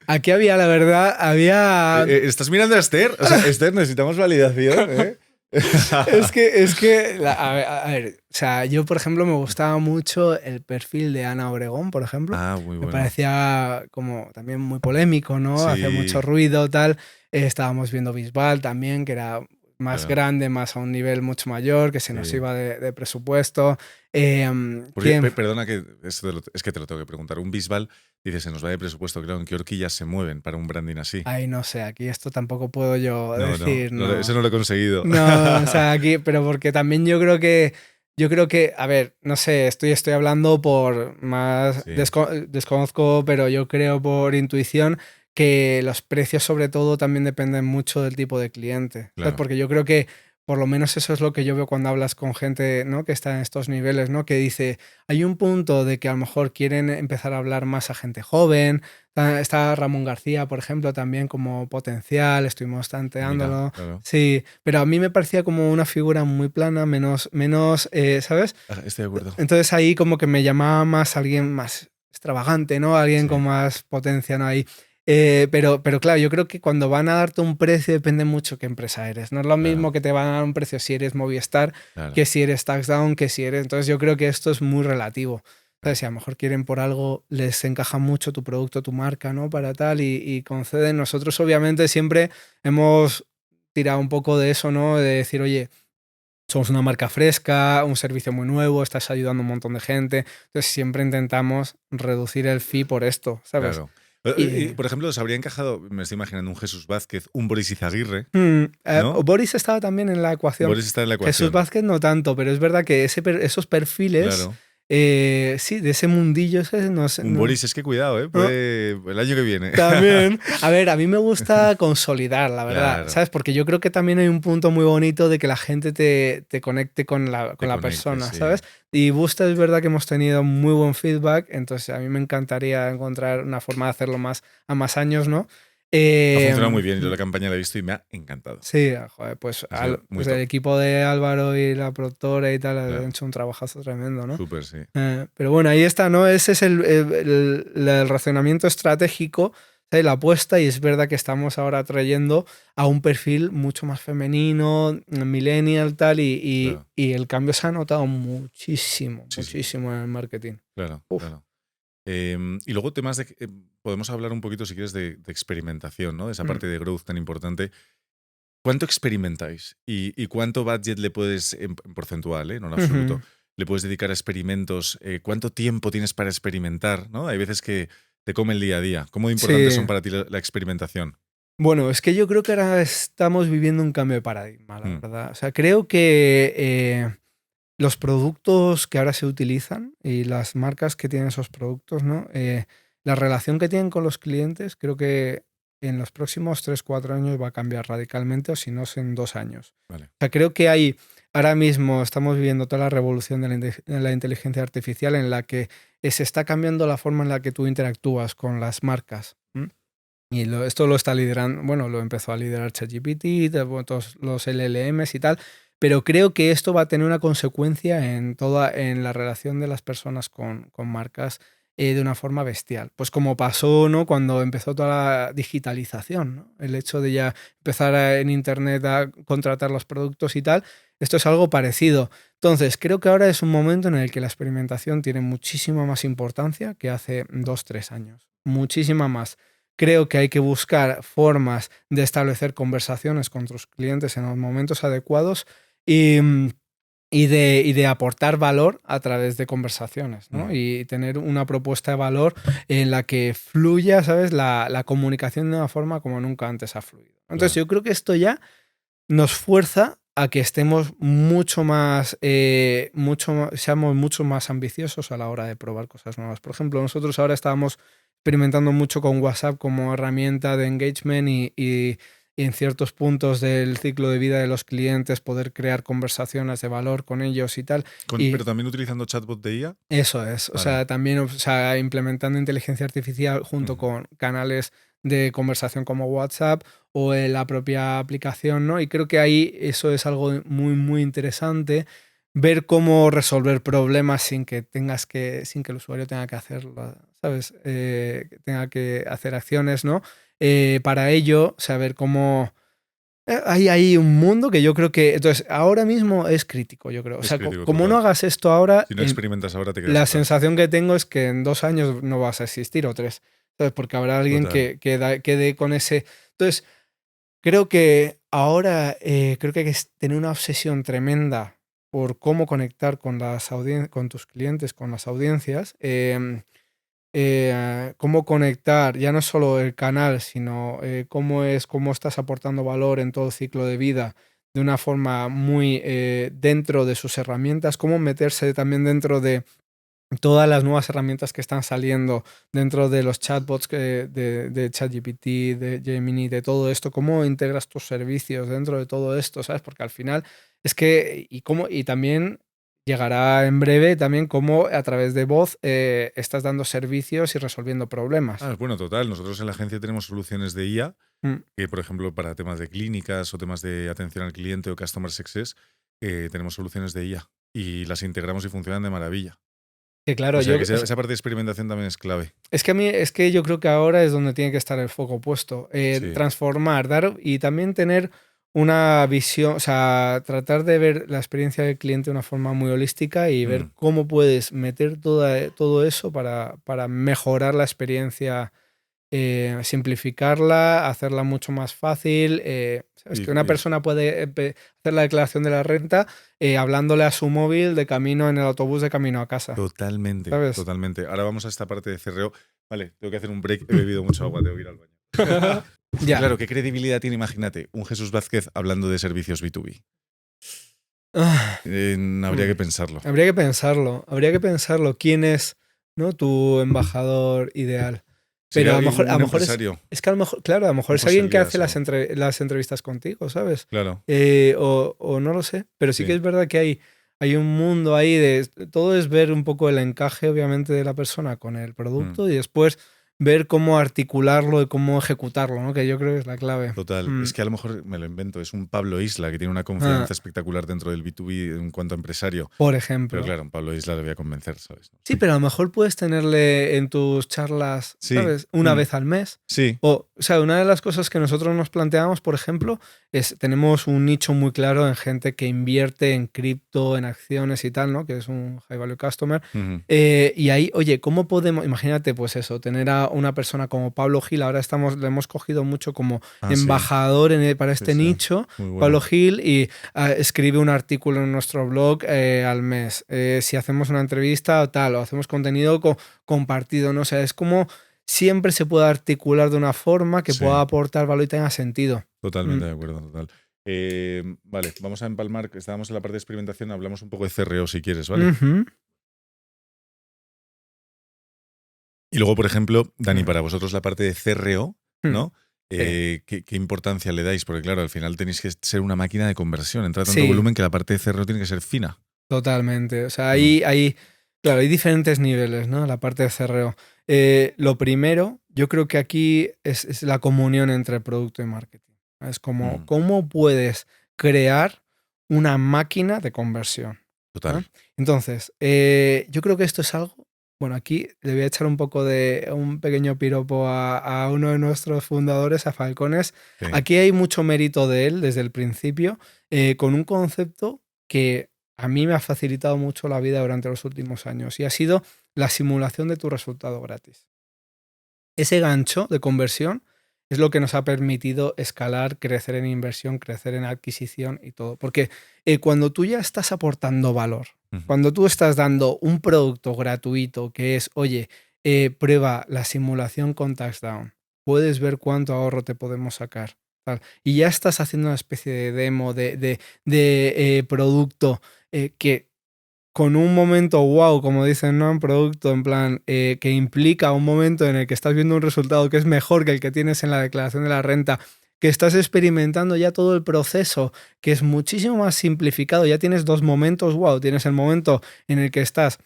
Aquí había, la verdad, ¿Estás mirando a Esther? O sea, Esther, necesitamos validación, ¿eh? es que a ver, o sea, yo, por ejemplo, me gustaba mucho el perfil de Ana Obregón, por ejemplo. Muy bueno. Me parecía como también muy polémico, ¿no? Sí. Hacía mucho ruido, tal. Estábamos viendo Bisbal también, que era más grande, más a un nivel mucho mayor, que se nos iba de presupuesto. Perdona que es que te lo tengo que preguntar. Un Bisbal, dice, se nos va de presupuesto, claro, ¿en qué horquillas se mueven para un branding así? Ay, no sé, aquí esto tampoco puedo yo decir. No, eso no lo he conseguido. No, o sea, aquí, pero porque también yo creo que, a ver, no sé, estoy hablando por más, desconozco, pero yo creo por intuición que los precios sobre todo también dependen mucho del tipo de cliente. Claro. Porque yo creo que por lo menos eso es lo que yo veo cuando hablas con gente, ¿no? Que está en estos niveles, ¿no? Que dice, hay un punto de que a lo mejor quieren empezar a hablar más a gente joven. Está Ramón García, por ejemplo, también como potencial, estuvimos tanteándolo. Claro. Sí, pero a mí me parecía como una figura muy plana, menos ¿sabes? Estoy de acuerdo. Entonces ahí como que me llamaba más alguien más extravagante, ¿no? Alguien con más potencia, ¿no? Ahí. Pero claro, yo creo que cuando van a darte un precio depende mucho qué empresa eres. No es lo mismo que te van a dar un precio si eres Movistar, que si eres Taxdown, que si eres... Entonces yo creo que esto es muy relativo. Entonces, si a lo mejor quieren por algo, les encaja mucho tu producto, tu marca, ¿no? Para tal y conceden. Nosotros obviamente siempre hemos tirado un poco de eso, ¿no? De decir, oye, somos una marca fresca, un servicio muy nuevo, estás ayudando a un montón de gente. Entonces siempre intentamos reducir el fee por esto, ¿sabes? Claro. Y, por ejemplo, ¿os habría encajado, me estoy imaginando, un Jesús Vázquez, un Boris Izaguirre? ¿No? Boris estaba también en la ecuación. Boris está en la ecuación. Jesús Vázquez no tanto, pero es verdad que esos perfiles, sí, de ese mundillo, no sé. Boris, es que cuidado, el año que viene. También. A ver, a mí me gusta consolidar, la verdad, Claro. ¿sabes? Porque yo creo que también hay un punto muy bonito de que la gente te conecte con la persona, sí. ¿sabes? Y Busta es verdad que hemos tenido muy buen feedback, entonces a mí me encantaría encontrar una forma de hacerlo a más años, ¿no? Ha funcionado muy bien. Yo la campaña la he visto y me ha encantado. Sí, joder, pues, pues el equipo de Álvaro y la productora y tal han hecho un trabajazo tremendo, ¿no? Súper, sí. Pero bueno, ahí está, ¿no? Ese es el racionamiento estratégico, ¿sabes? La apuesta, y es verdad que estamos ahora trayendo a un perfil mucho más femenino, millennial, tal, y el cambio se ha notado muchísimo en el marketing. Claro, claro. Y luego temas de... podemos hablar un poquito, si quieres, de experimentación, ¿no? De esa parte de growth tan importante. ¿Cuánto experimentáis? ¿Y cuánto budget le puedes, en porcentual, no en absoluto, le puedes dedicar a experimentos? ¿Cuánto tiempo tienes para experimentar? ¿No? Hay veces que te come el día a día. ¿Cómo de importantes son para ti la experimentación? Bueno, es que yo creo que ahora estamos viviendo un cambio de paradigma, la verdad. O sea, creo que los productos que ahora se utilizan y las marcas que tienen esos productos, ¿no? La relación que tienen con los clientes, creo que en los próximos 3-4 años va a cambiar radicalmente, o si no es en 2 años. Vale. O sea, creo que ahora mismo estamos viviendo toda la revolución de la inteligencia artificial, en la que se está cambiando la forma en la que tú interactúas con las marcas. Y esto lo está liderando, bueno, lo empezó a liderar ChatGPT, todos los LLMs y tal. Pero creo que esto va a tener una consecuencia en la relación de las personas con marcas de una forma bestial. Pues como pasó, ¿no? Cuando empezó toda la digitalización, ¿no? El hecho de ya empezar en Internet a contratar los productos y tal, esto es algo parecido. Entonces, creo que ahora es un momento en el que la experimentación tiene muchísima más importancia que hace 2-3 años. Muchísima más. Creo que hay que buscar formas de establecer conversaciones con tus clientes en los momentos adecuados y de aportar valor a través de conversaciones, ¿no? Y tener una propuesta de valor en la que fluya, ¿sabes? La comunicación de una forma como nunca antes ha fluido. Entonces, yo creo que esto ya nos fuerza a que estemos seamos mucho más ambiciosos a la hora de probar cosas nuevas. Por ejemplo, nosotros ahora estábamos experimentando mucho con WhatsApp como herramienta de engagement y en ciertos puntos del ciclo de vida de los clientes poder crear conversaciones de valor con ellos y tal. Pero también utilizando chatbot de IA. Eso es. Vale. O sea, también implementando inteligencia artificial junto con canales de conversación como WhatsApp o en la propia aplicación, ¿no? Y creo que ahí eso es algo muy, muy interesante. Ver cómo resolver problemas sin que el usuario tenga que hacerlo, ¿sabes? Tenga que hacer acciones, ¿no? Para ello, saber cómo... Hay ahí un mundo que yo creo que... Entonces, ahora mismo es crítico, yo creo. O sea, como total. No hagas esto ahora... Si no experimentas ahora, te quedas la atrás. Sensación que tengo es que en 2 años no vas a existir, o 3. ¿Sabes? Porque habrá alguien que quede con ese... Entonces, creo que ahora creo que hay que tener una obsesión tremenda por cómo conectar con con tus clientes, con las audiencias. Cómo conectar, ya no solo el canal, sino cómo estás aportando valor en todo el ciclo de vida de una forma muy dentro de sus herramientas, cómo meterse también dentro de todas las nuevas herramientas que están saliendo dentro de los chatbots de ChatGPT, de Gemini, de todo esto, cómo integras tus servicios dentro de todo esto, ¿sabes? Porque al final es que, y también llegará en breve también cómo a través de voz estás dando servicios y resolviendo problemas. Bueno, total. Nosotros en la agencia tenemos soluciones de IA que, por ejemplo, para temas de clínicas o temas de atención al cliente o customer success, tenemos soluciones de IA y las integramos y funcionan de maravilla. Que claro, o sea, esa parte de experimentación también es clave. Es que yo creo que ahora es donde tiene que estar el foco puesto. Transformar, dar y también tener una visión, o sea, tratar de ver la experiencia del cliente de una forma muy holística y ver cómo puedes meter todo eso para mejorar la experiencia, simplificarla, hacerla mucho más fácil. Es que una persona puede hacer la declaración de la renta hablándole a su móvil de camino en el autobús de camino a casa. Totalmente, ¿sabes? Totalmente. Ahora vamos a esta parte de CRO. Vale, tengo que hacer un break. He bebido mucha agua, tengo que ir al baño. Ya. Claro, ¿qué credibilidad tiene? Imagínate, un Jesús Vázquez hablando de servicios B2B. Habría que pensarlo. Habría que pensarlo. ¿Quién es, ¿no? Tu embajador ideal? Pero a lo mejor es que a lo mejor, claro, a lo mejor es alguien que hace las entrevistas contigo, ¿sabes? Claro. O no lo sé. Pero sí que es verdad que hay un mundo ahí de... Todo es ver un poco el encaje, obviamente, de la persona con el producto y después ver cómo articularlo y cómo ejecutarlo, ¿no? Que yo creo que es la clave. Total. Es que a lo mejor me lo invento. Es un Pablo Isla que tiene una confianza espectacular dentro del B2B en cuanto a empresario. Por ejemplo. Pero claro, un Pablo Isla le voy a convencer, ¿sabes? Sí, pero a lo mejor puedes tenerle en tus charlas, ¿sabes? Una vez al mes. Sí. O sea, una de las cosas que nosotros nos planteamos, por ejemplo, es tenemos un nicho muy claro en gente que invierte en cripto, en acciones y tal, ¿no? Que es un high value customer. Y ahí, oye, ¿cómo podemos, imagínate, pues eso, tener a una persona como Pablo Gil, ahora le hemos cogido mucho como embajador para este nicho, bueno. Pablo Gil, y escribe un artículo en nuestro blog al mes. Si hacemos una entrevista o tal, o hacemos contenido compartido, ¿no? O sea, es como siempre se puede articular de una forma que pueda aportar valor y tenga sentido. Totalmente de acuerdo, total. Vale, vamos a empalmar, que estábamos en la parte de experimentación, hablamos un poco de CRO si quieres, ¿vale? Y luego, por ejemplo, Dani, para vosotros la parte de CRO, ¿no? ¿Qué importancia le dais? Porque claro, al final tenéis que ser una máquina de conversión, entrar tanto volumen que la parte de CRO tiene que ser fina. Totalmente. O sea, claro, hay diferentes niveles, ¿no? La parte de CRO. Lo primero, yo creo que aquí es la comunión entre producto y marketing. Es como, ¿cómo puedes crear una máquina de conversión? Total. ¿No? Entonces, yo creo que esto es algo. Bueno, aquí le voy a echar un poco de un pequeño piropo a uno de nuestros fundadores, a Falcones. Sí. Aquí hay mucho mérito de él desde el principio, con un concepto que a mí me ha facilitado mucho la vida durante los últimos años y ha sido la simulación de tu resultado gratis. Ese gancho de conversión es lo que nos ha permitido escalar, crecer en inversión, crecer en adquisición y todo. Porque cuando tú ya estás aportando valor, cuando tú estás dando un producto gratuito que es, oye, prueba la simulación con Touchdown, puedes ver cuánto ahorro te podemos sacar. Tal. Y ya estás haciendo una especie de demo de producto que con un momento wow, como dicen, ¿no? Un producto en plan que implica un momento en el que estás viendo un resultado que es mejor que el que tienes en la declaración de la renta, que estás experimentando ya todo el proceso, que es muchísimo más simplificado. Ya tienes dos momentos, wow, tienes el momento en el que estás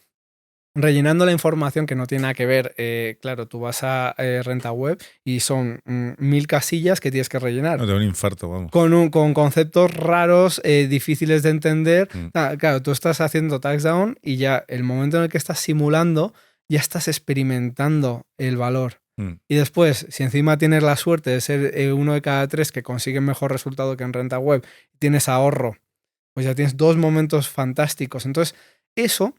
rellenando la información que no tiene nada que ver. Claro, tú vas a Renta Web y son 1000 casillas que tienes que rellenar. No, te da un infarto, vamos. Con conceptos raros, difíciles de entender. Claro, tú estás haciendo Touchdown y ya el momento en el que estás simulando, ya estás experimentando el valor. Y después, si encima tienes la suerte de ser uno de cada 3 que consiguen mejor resultado que en Renta Web, tienes ahorro, pues ya tienes 2 momentos fantásticos. Entonces, eso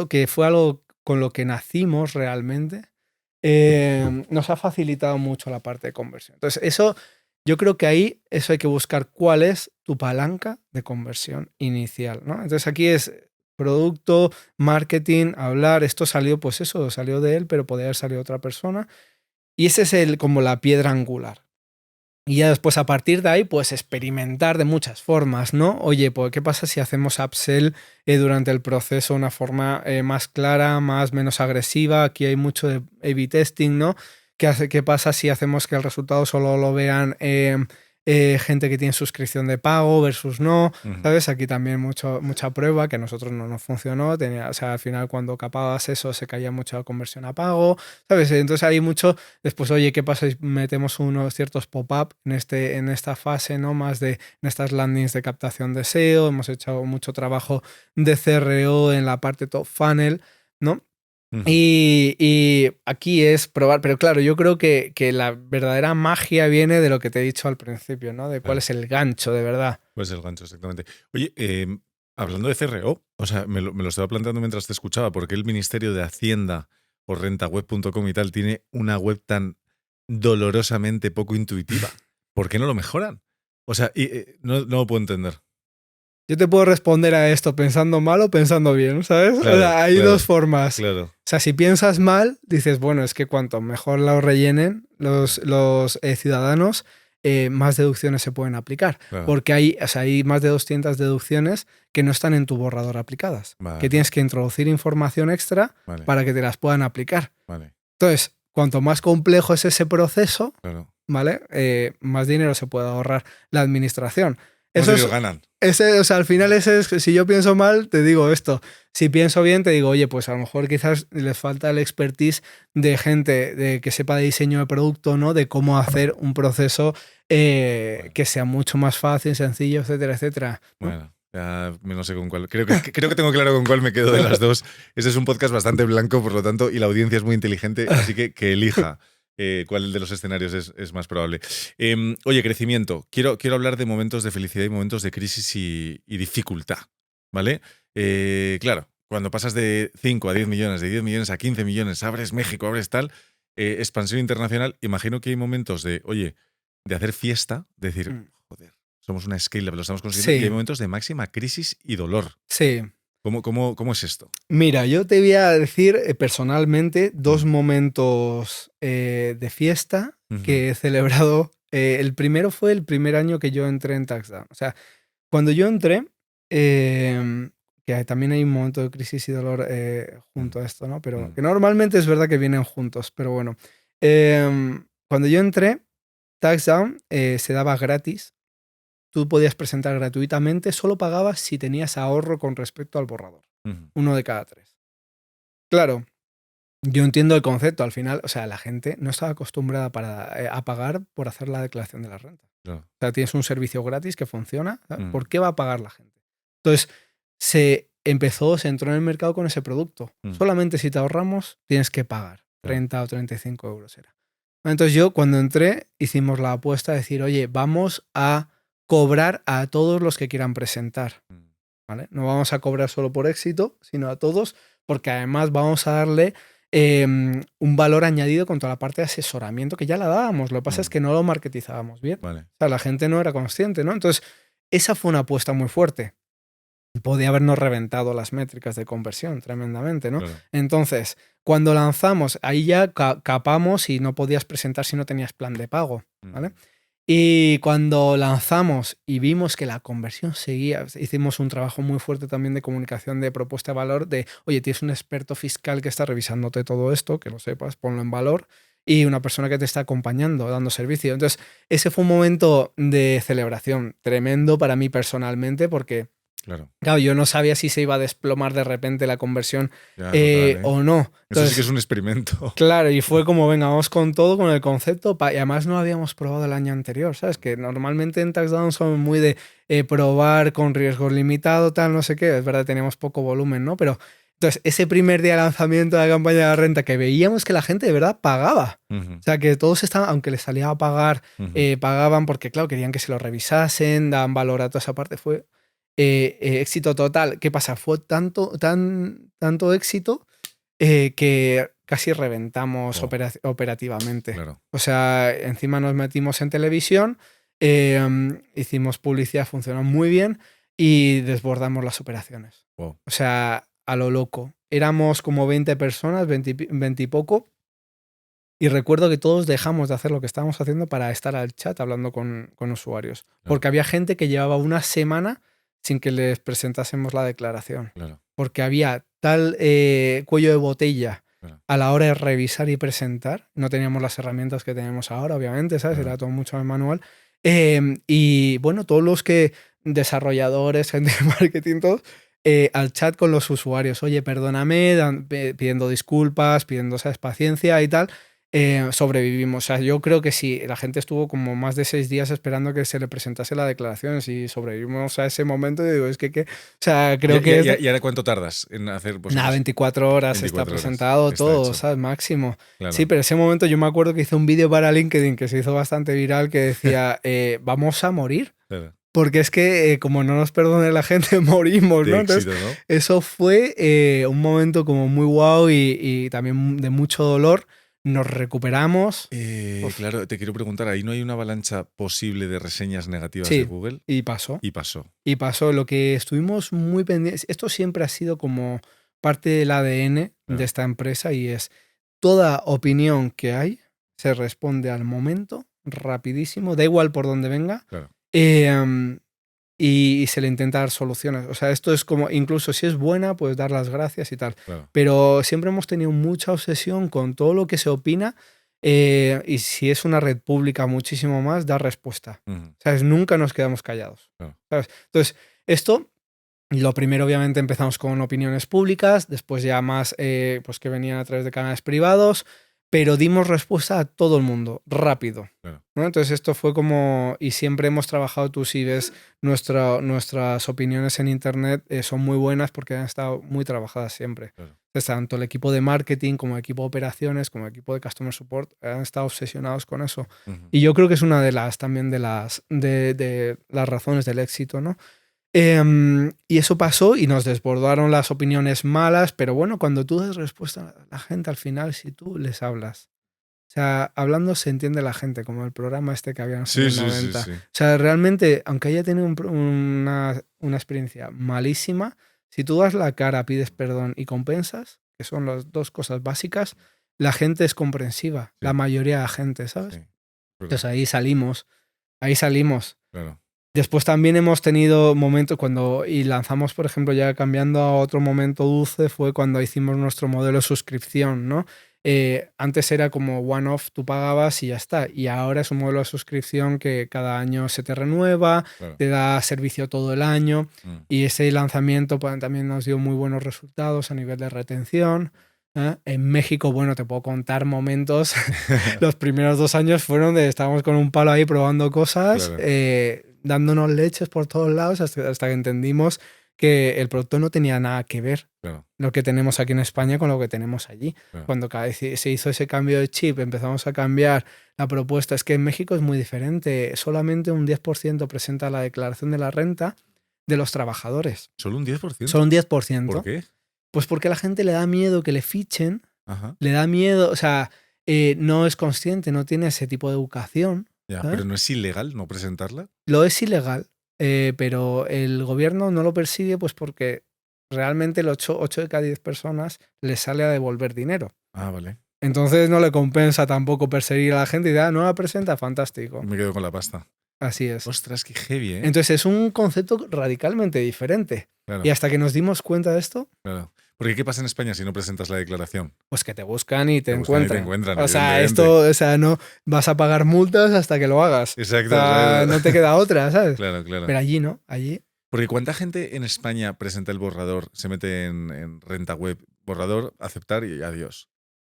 que fue algo con lo que nacimos realmente, nos ha facilitado mucho la parte de conversión. Entonces, eso, yo creo que ahí eso hay que buscar cuál es tu palanca de conversión inicial, ¿no? Entonces, aquí es producto, marketing, hablar. Esto salió, pues eso, salió de él, pero podría haber salido otra persona. Y ese es como la piedra angular. Y ya después, a partir de ahí, pues experimentar de muchas formas, ¿no? Oye, pues, ¿qué pasa si hacemos upsell durante el proceso de una forma más clara, menos agresiva? Aquí hay mucho de A/B testing, ¿no? ¿Qué pasa si hacemos que el resultado solo lo vean gente que tiene suscripción de pago versus no? ¿Sabes? Aquí también mucha prueba que a nosotros no nos funcionó. O sea, al final cuando capabas eso se caía mucha conversión a pago, ¿sabes? Entonces hay mucho. Después, oye, ¿qué pasa si metemos unos ciertos pop-up en esta fase, ¿no? Más en estas landings de captación de SEO. Hemos hecho mucho trabajo de CRO en la parte top funnel, ¿no? Y aquí es probar, pero claro, yo creo que la verdadera magia viene de lo que te he dicho al principio, ¿no? De cuál es el gancho, de verdad. Pues el gancho, exactamente. Oye, hablando de CRO, o sea, me lo estaba planteando mientras te escuchaba, ¿por qué el Ministerio de Hacienda o rentaweb.com y tal tiene una web tan dolorosamente poco intuitiva? ¿Por qué no lo mejoran? O sea, no lo puedo entender. Yo te puedo responder a esto pensando mal o pensando bien, ¿sabes? Claro, o sea, hay dos formas. Claro. O sea, si piensas mal, dices, bueno, es que cuanto mejor lo rellenen los ciudadanos, más deducciones se pueden aplicar. Claro. Porque hay más de 200 deducciones que no están en tu borrador aplicadas. Vale. Que tienes que introducir información extra para que te las puedan aplicar. Vale. Entonces, cuanto más complejo es ese proceso, claro. ¿vale? Más dinero se puede ahorrar la administración. Eso ganan. O sea, al final ese es, si yo pienso mal, te digo esto. Si pienso bien, te digo, oye, pues a lo mejor quizás les falta el expertise de gente que sepa de diseño de producto, ¿no? De cómo hacer un proceso que sea mucho más fácil, sencillo, etcétera, etcétera, ¿no? Bueno, ya no sé con cuál. Creo que tengo claro con cuál me quedo de las dos. Este es un podcast bastante blanco, por lo tanto, y la audiencia es muy inteligente, así que elija cuál de los escenarios es más probable. Oye, crecimiento. Quiero hablar de momentos de felicidad y momentos de crisis y dificultad, ¿vale? Claro, cuando pasas de 5 a 10 millones, de 10 millones a 15 millones, abres México, abres tal, expansión internacional, imagino que hay momentos de, oye, de hacer fiesta, de decir, joder, somos una scale-up, lo estamos consiguiendo, y hay Sí, momentos de máxima crisis y dolor. sí. ¿Cómo es esto? Mira, yo te voy a decir personalmente dos Mm. momentos de fiesta Ujú. que he celebrado. El primero fue el primer año que yo entré en TaxDown. O sea, cuando yo entré, que también hay un momento de crisis y dolor junto a esto, ¿no? Pero que normalmente es verdad que vienen juntos, pero bueno. Cuando yo entré, TaxDown se daba gratis. Tú podías presentar gratuitamente, solo pagabas si tenías ahorro con respecto al borrador. Ujú. 1 de cada 3. Claro, yo entiendo el concepto. Al final, o sea, la gente no estaba acostumbrada a pagar por hacer la declaración de la renta. Claro. O sea, tienes un servicio gratis que funciona. ¿Sabes? Mm. ¿Por qué va a pagar la gente? Entonces, se entró en el mercado con ese producto. Solamente si te ahorramos, tienes que pagar. 30 o 35 euros era. Entonces yo, cuando entré, hicimos la apuesta de decir, oye, vamos a cobrar a todos los que quieran presentar. ¿Vale? No vamos a cobrar solo por éxito, sino a todos, porque además vamos a darle un valor añadido con toda la parte de asesoramiento que ya la dábamos. Lo que pasa es que no lo marketizábamos bien. Vale. O sea, la gente no era consciente, ¿no? Entonces, esa fue una apuesta muy fuerte. Podía habernos reventado las métricas de conversión tremendamente, ¿no? Claro. Entonces, cuando lanzamos, ahí ya capamos y no podías presentar si no tenías plan de pago, ¿vale? Y cuando lanzamos y vimos que la conversión seguía, hicimos un trabajo muy fuerte también de comunicación de propuesta de valor, de, oye, tienes un experto fiscal que está revisándote todo esto, que lo sepas, ponlo en valor, y una persona que te está acompañando, dando servicio. Entonces, ese fue un momento de celebración tremendo para mí personalmente, porque claro, yo no sabía si se iba a desplomar de repente la conversión Ya, total, o no. Entonces, eso sí que es un experimento. Claro, y fue como, venga, vamos con todo, con el concepto, y además no lo habíamos probado el año anterior, ¿sabes? Que normalmente en TaxDown somos muy de probar con riesgo limitado, tal, no sé qué, es verdad, teníamos poco volumen, ¿no? Pero entonces, ese primer día de lanzamiento de la campaña de la renta, que veíamos que la gente de verdad pagaba. O sea, que todos estaban, aunque les salía a pagar, pagaban porque, claro, querían que se lo revisasen, daban valor a toda esa parte, fue éxito total. ¿Qué pasa? Fue tanto éxito que casi reventamos operativamente. Claro. O sea, encima nos metimos en televisión, hicimos publicidad, funcionó muy bien y desbordamos las operaciones. Wow. O sea, a lo loco. Éramos como 20 personas, 20 y poco. Y recuerdo que todos dejamos de hacer lo que estábamos haciendo para estar al chat hablando con usuarios. Claro. Porque había gente que llevaba una semana sin que les presentásemos la declaración. Claro. Porque había tal cuello de botella a la hora de revisar y presentar. No teníamos las herramientas que tenemos ahora, obviamente, ¿sabes? Era todo mucho más manual. Y bueno, todos los que desarrolladores, gente de marketing, todos, al chat con los usuarios. Oye, perdóname, pidiendo disculpas, pidiendo, ¿sabes?, paciencia y tal. Sobrevivimos. O sea, yo creo que sí, la gente estuvo como más de 6 días esperando que se le presentase la declaración. Si sobrevivimos a ese momento, digo, es que o sea, creo que... ¿Y ahora cuánto tardas en hacer? Nada, 24 horas 24 está horas. presentado Está todo, hecho. ¿sabes? Máximo. Claro. Sí, pero ese momento yo me acuerdo que hice un vídeo para LinkedIn que se hizo bastante viral que decía, vamos a morir. Claro. Porque es que como no nos perdone la gente, morimos, ¿no? De Entonces, éxito, ¿no? eso fue un momento como muy guau y también de mucho dolor. Nos recuperamos. Claro, te quiero preguntar, ¿ahí no hay una avalancha posible de reseñas negativas Sí, de Google? y pasó. Y pasó. Y pasó. Lo que estuvimos muy pendientes. Esto siempre ha sido como parte del ADN de esta empresa y es toda opinión que hay se responde al momento, rapidísimo, da igual por dónde venga. Claro. Y se le intenta dar soluciones. O sea, esto es como, incluso si es buena, pues dar las gracias y tal. Claro. Pero siempre hemos tenido mucha obsesión con todo lo que se opina Y si es una red pública muchísimo más, da respuesta. Ujú. ¿Sabes? Nunca nos quedamos callados. Claro. ¿Sabes? Entonces, esto, lo primero obviamente empezamos con opiniones públicas, después ya más pues que venían a través de canales privados, pero dimos respuesta a todo el mundo, rápido. Claro. ¿No? Entonces esto fue como, y siempre hemos trabajado, tú si ves nuestras opiniones en internet son muy buenas porque han estado muy trabajadas siempre. Claro. Entonces, tanto el equipo de marketing como el equipo de operaciones, como el equipo de customer support han estado obsesionados con eso. Ujú. Y yo creo que es una de las también de las razones del éxito, ¿no? Y eso pasó y nos desbordaron las opiniones malas, pero bueno, cuando tú das respuesta a la gente al final, si tú les hablas, o sea, hablando se entiende la gente, como el programa este que habíamos en Sí, el sí, sí, 90. sí. O sea, realmente, aunque haya tenido una experiencia malísima, si tú das la cara, pides perdón y compensas, que son las dos cosas básicas, la gente es comprensiva, Sí. la mayoría de la gente, ¿sabes? Sí. Entonces ahí salimos. Claro. Después también hemos tenido momentos y lanzamos, por ejemplo, ya cambiando a otro momento dulce, fue cuando hicimos nuestro modelo de suscripción, ¿no? Antes era como one-off, tú pagabas y ya está. Y ahora es un modelo de suscripción que cada año se te renueva, Claro. te da servicio todo el año. Mm. Y ese lanzamiento pues, también nos dio muy buenos resultados a nivel de retención. En México, bueno, te puedo contar momentos. Los primeros 2 años fueron de estábamos con un palo ahí probando cosas, Claro. dándonos leches por todos lados hasta que entendimos que el producto no tenía nada que ver Claro. lo que tenemos aquí en España con lo que tenemos allí. Claro. Cuando se hizo ese cambio de chip, empezamos a cambiar la propuesta. Es que en México es muy diferente. Solamente un 10% presenta la declaración de la renta de los trabajadores. ¿Solo un 10%? Solo un 10%. ¿Por qué? Pues porque a la gente le da miedo que le fichen, Ajá. le da miedo, o sea, no es consciente, no tiene ese tipo de educación. Ya, ¿sabes? pero no es ilegal no presentarla. Lo es ilegal, pero el gobierno no lo persigue pues porque realmente el 8 de cada 10 personas les sale a devolver dinero. Ah, vale. Entonces no le compensa tampoco perseguir a la gente y no la presenta, fantástico. Me quedo con la pasta. Así es. Ostras, qué heavy, ¿eh? Entonces es un concepto radicalmente diferente. Claro, Y hasta que nos dimos cuenta de esto, claro. Porque ¿qué pasa en España si no presentas la declaración? pues que te buscan y te Te buscan y te encuentran. encuentran, O sea, evidentemente. o sea, no vas a pagar multas hasta que lo hagas. Exacto. O sea, exacto. no te queda otra, ¿sabes? Claro, claro. Pero allí no, allí. Porque ¿cuánta gente en España presenta el borrador, se mete en renta web, borrador, aceptar y adiós?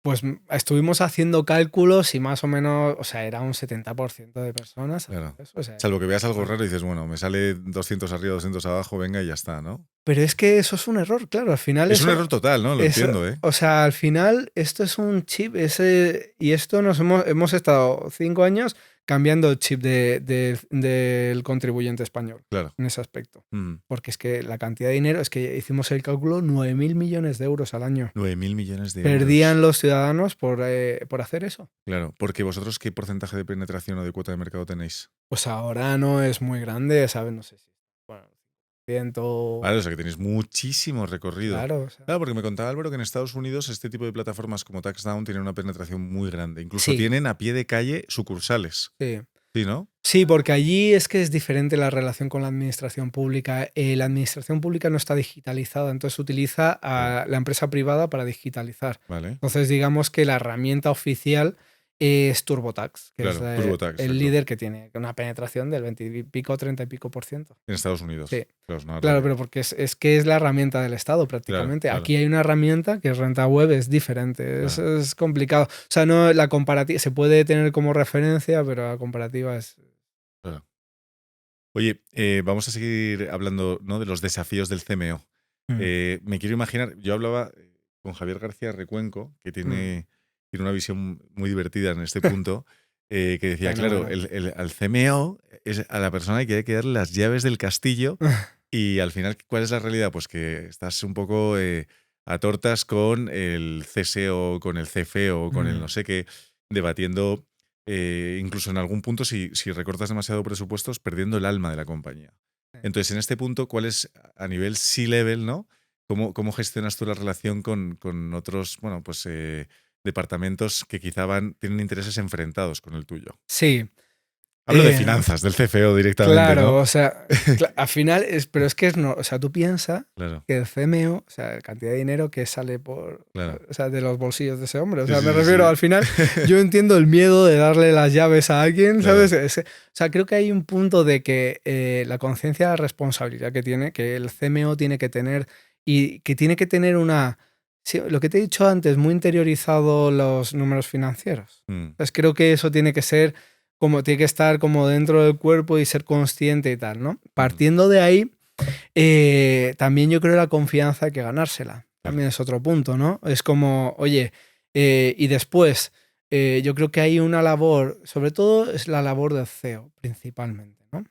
Pues estuvimos haciendo cálculos y más o menos, o sea, era un 70% de personas. Claro. ¿Sabes? O sea, Salvo que veas algo raro y dices, bueno, me sale 200 arriba, 200 abajo, venga y ya está, ¿no? pero es que eso es un error, claro, al final Es un eso- error total, ¿no? Lo eso- entiendo, ¿eh? O sea, al final esto es un chip, y esto hemos estado 5 años cambiando el chip del contribuyente español Claro. en ese aspecto. Mm. Porque es que la cantidad de dinero, es que hicimos el cálculo, 9.000 millones de euros al año. 9.000 millones de euros. Perdían los ciudadanos por hacer eso. Claro, porque vosotros, ¿qué porcentaje de penetración o de cuota de mercado tenéis? Pues ahora no es muy grande, ¿sabes? No sé si. Bueno, 100. Vale, o sea que tenéis muchísimo recorrido. Claro, o sea, Claro, porque me contaba Álvaro que en Estados Unidos este tipo de plataformas como TaxDown tienen una penetración muy grande. Incluso Sí. tienen a pie de calle sucursales. sí. Sí, ¿no? Sí, porque allí es que es diferente la relación con la administración pública. La administración pública no está digitalizada, entonces utiliza a la empresa privada para digitalizar. Vale. Entonces, digamos que la herramienta oficial es TurboTax, que Claro, es TurboTax, el exacto. líder que tiene una penetración del 20 y pico, 30 y pico %. En Estados Unidos. Sí. Claro, es una Claro, barbaridad. pero porque es que es la herramienta del Estado prácticamente. Claro, claro. Aquí hay una herramienta que es renta web, es diferente, es complicado. O sea, no la comparativa se puede tener como referencia, pero la comparativa es. Claro. Oye, vamos a seguir hablando, ¿no?, de los desafíos del CMO. Me quiero imaginar, yo hablaba con Javier García Recuenco, que tiene una visión muy divertida en este punto, que decía, claro, al CMO es a la persona que hay que darle las llaves del castillo y al final, ¿cuál es la realidad? Pues que estás un poco a tortas con el CSO, con el CFO, con el no sé qué, debatiendo, incluso en algún punto, si recortas demasiado presupuestos, perdiendo el alma de la compañía. Entonces, en este punto, ¿cuál es a nivel C-level, ¿no? ¿Cómo gestionas tú la relación con otros, bueno, pues departamentos que quizá tienen intereses enfrentados con el tuyo? Sí. Hablo de finanzas, del CFO directamente, Claro, ¿no? o sea, al final, pero es que no, o sea, tú piensas Claro, que el CMO, o sea, la cantidad de dinero que sale claro. o sea, de los bolsillos de ese hombre, o Sí, sea, me sí, sí, refiero, sí. al final, yo entiendo el miedo de darle las llaves a alguien, Claro. ¿sabes? O sea, creo que hay un punto de que la conciencia de la responsabilidad que tiene, que el CMO tiene que tener y que tiene que tener una, sí, lo que te he dicho antes, muy interiorizado los números financieros. Mm, Entonces, creo que eso tiene que ser como tiene que estar como dentro del cuerpo y ser consciente y tal, ¿no? mm, Partiendo de ahí, también yo creo la confianza hay que ganársela. claro. También es otro punto, ¿no? Es como, oye, y después, yo creo que hay una labor, sobre todo es la labor del CEO, principalmente, ¿no?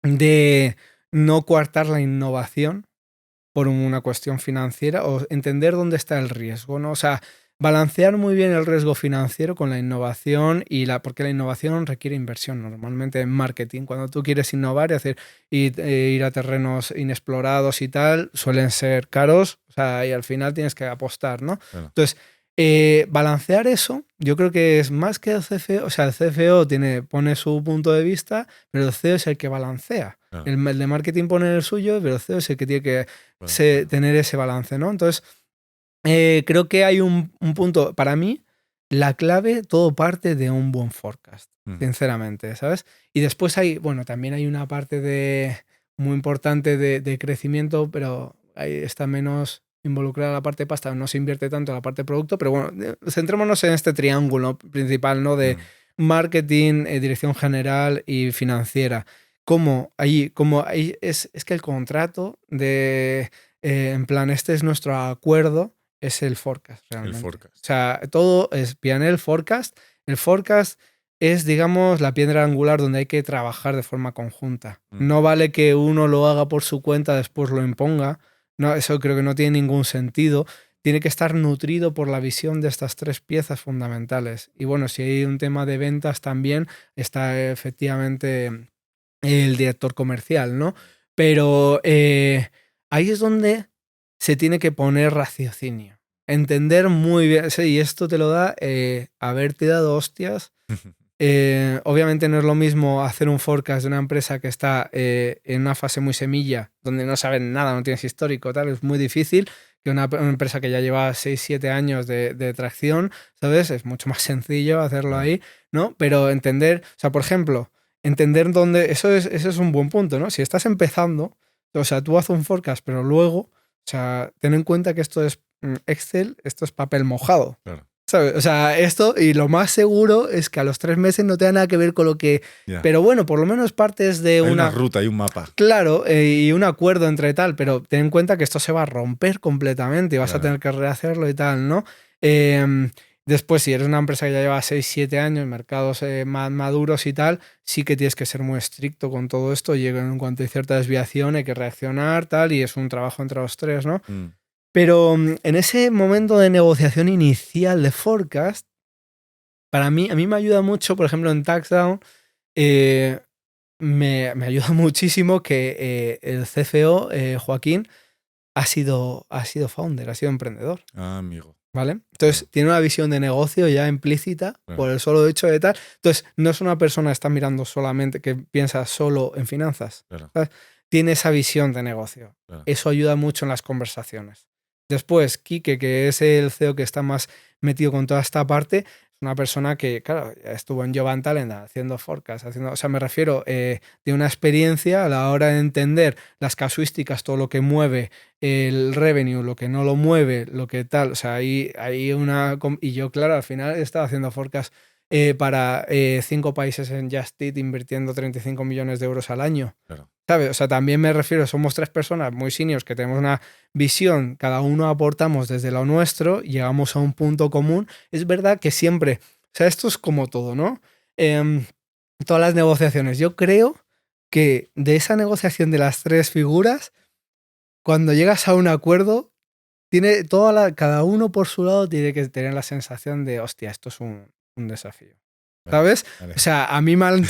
De no coartar la innovación por una cuestión financiera o entender dónde está el riesgo, ¿no? O sea, balancear muy bien el riesgo financiero con la innovación porque la innovación requiere inversión normalmente en marketing. Cuando tú quieres innovar ir a terrenos inexplorados y tal, suelen ser caros, o sea, y al final tienes que apostar, ¿no? Claro. Entonces, balancear eso, yo creo que es más que el CFO, o sea, el CFO pone su punto de vista, pero el CEO es el que balancea. Claro, El de marketing pone el suyo, pero el CEO es el que tiene que claro, claro. tener ese balance, ¿no? Entonces, creo que hay un punto, para mí, la clave, todo parte de un buen forecast, Mm, sinceramente, ¿sabes? Y después hay, bueno, también hay una parte muy importante de crecimiento, pero ahí está menos involucrada la parte de pasta, no se invierte tanto en la parte de producto, pero bueno, centrémonos en este triángulo principal, ¿no? De mm, marketing, dirección general y financiera. Como ahí es que el contrato en plan, este es nuestro acuerdo, es el forecast el realmente. O forecast. sea, todo es PNL, forecast. El forecast es, digamos, la piedra angular donde hay que trabajar de forma conjunta. Mm, No vale que uno lo haga por su cuenta, después lo imponga. No, eso creo que no tiene ningún sentido. Tiene que estar nutrido por la visión de estas tres piezas fundamentales. Y bueno, si hay un tema de ventas también, está efectivamente el director comercial, ¿no? Pero ahí es donde se tiene que poner raciocinio. Entender muy bien, sí, y esto te lo da haberte dado hostias. Obviamente no es lo mismo hacer un forecast de una empresa que está en una fase muy semilla, donde no sabes nada, no tienes histórico, tal, es muy difícil, que una empresa que ya lleva 6 7 años de tracción, ¿sabes? Es mucho más sencillo hacerlo Claro, ahí, ¿no? Pero entender, o sea, por ejemplo, entender dónde, eso es un buen punto, ¿no? Si estás empezando, o sea, tú haces un forecast, pero luego, o sea, ten en cuenta que esto es Excel, esto es papel mojado. claro. ¿Sabes? O sea, esto, y lo más seguro es que a los 3 meses no tenga nada que ver con lo que. Ya. Pero bueno, por lo menos partes de Hay una una. ruta, hay un mapa. Claro, y un acuerdo entre tal, pero ten en cuenta que esto se va a romper completamente y vas a Claro. tener que rehacerlo y tal, ¿no? Eh, Después, si eres una empresa que ya lleva 6 7 años, mercados más maduros y tal, sí que tienes que ser muy estricto con todo esto. Y en cuanto hay cierta desviación, hay que reaccionar, tal, y es un trabajo entre los tres, ¿no? Mm, Pero en ese momento de negociación inicial de forecast, a mí me ayuda mucho, por ejemplo, en TaxDown, eh, me ayuda muchísimo que el CFO, Joaquín, ha sido founder, ha sido emprendedor, amigo. ¿vale? Entonces, Claro, tiene una visión de negocio ya implícita por claro, el solo hecho de tal. Entonces, no es una persona que está mirando solamente, que piensa solo en finanzas, claro, ¿sabes? Tiene esa visión de negocio. claro. Eso ayuda mucho en las conversaciones. Después, Quique, que es el CEO que está más metido con toda esta parte, es una persona que, claro, ya estuvo en Jovan Talent haciendo forecast, o sea, me refiero de una experiencia a la hora de entender las casuísticas, todo lo que mueve el revenue, lo que no lo mueve, lo que tal, o sea, hay una. Y yo, claro, al final estaba haciendo forecast para 5 países en Just Eat invirtiendo 35 millones de euros al año. Claro. ¿Sabes? O sea, también me refiero, somos 3 personas muy seniors que tenemos una visión, cada uno aportamos desde lo nuestro, llegamos a un punto común. Es verdad que siempre, o sea, esto es como todo, ¿no? Em, Todas las negociaciones. Yo creo que de esa negociación de las tres figuras, cuando llegas a un acuerdo, cada uno por su lado tiene que tener la sensación de, hostia, esto es un desafío. ¿sabes? Vale. O sea, a mí me han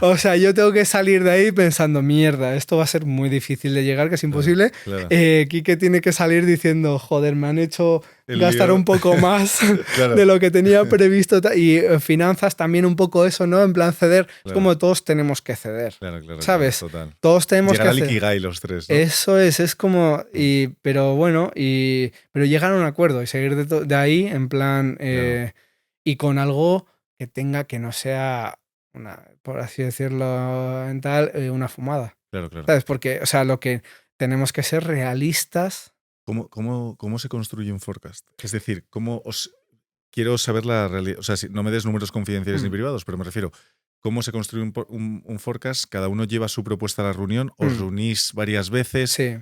o sea, yo tengo que salir de ahí pensando, mierda, esto va a ser muy difícil de llegar, que es imposible. Claro. Quique tiene que salir diciendo, joder, me han hecho El gastar lío. un poco más Claro. de lo que tenía previsto. Y finanzas también un poco eso, ¿no? En plan ceder. Claro. Es como todos tenemos que ceder. Claro, ¿Sabes? Total. Todos tenemos Llegar que al hacer. Ikigai los tres, ¿no? Eso es como. Pero bueno, pero llegar a un acuerdo y seguir de ahí en plan. Claro. Y con algo que tenga que no sea por así decirlo en tal, una fumada. Claro. ¿Sabes? Porque, o sea, lo que tenemos que ser realistas. ¿Cómo se construye un forecast? Es decir, quiero saber la realidad. O sea, no me des números confidenciales ni privados, pero me refiero, ¿cómo se construye un forecast? ¿Cada uno lleva su propuesta a la reunión? ¿Os reunís varias veces? Sí.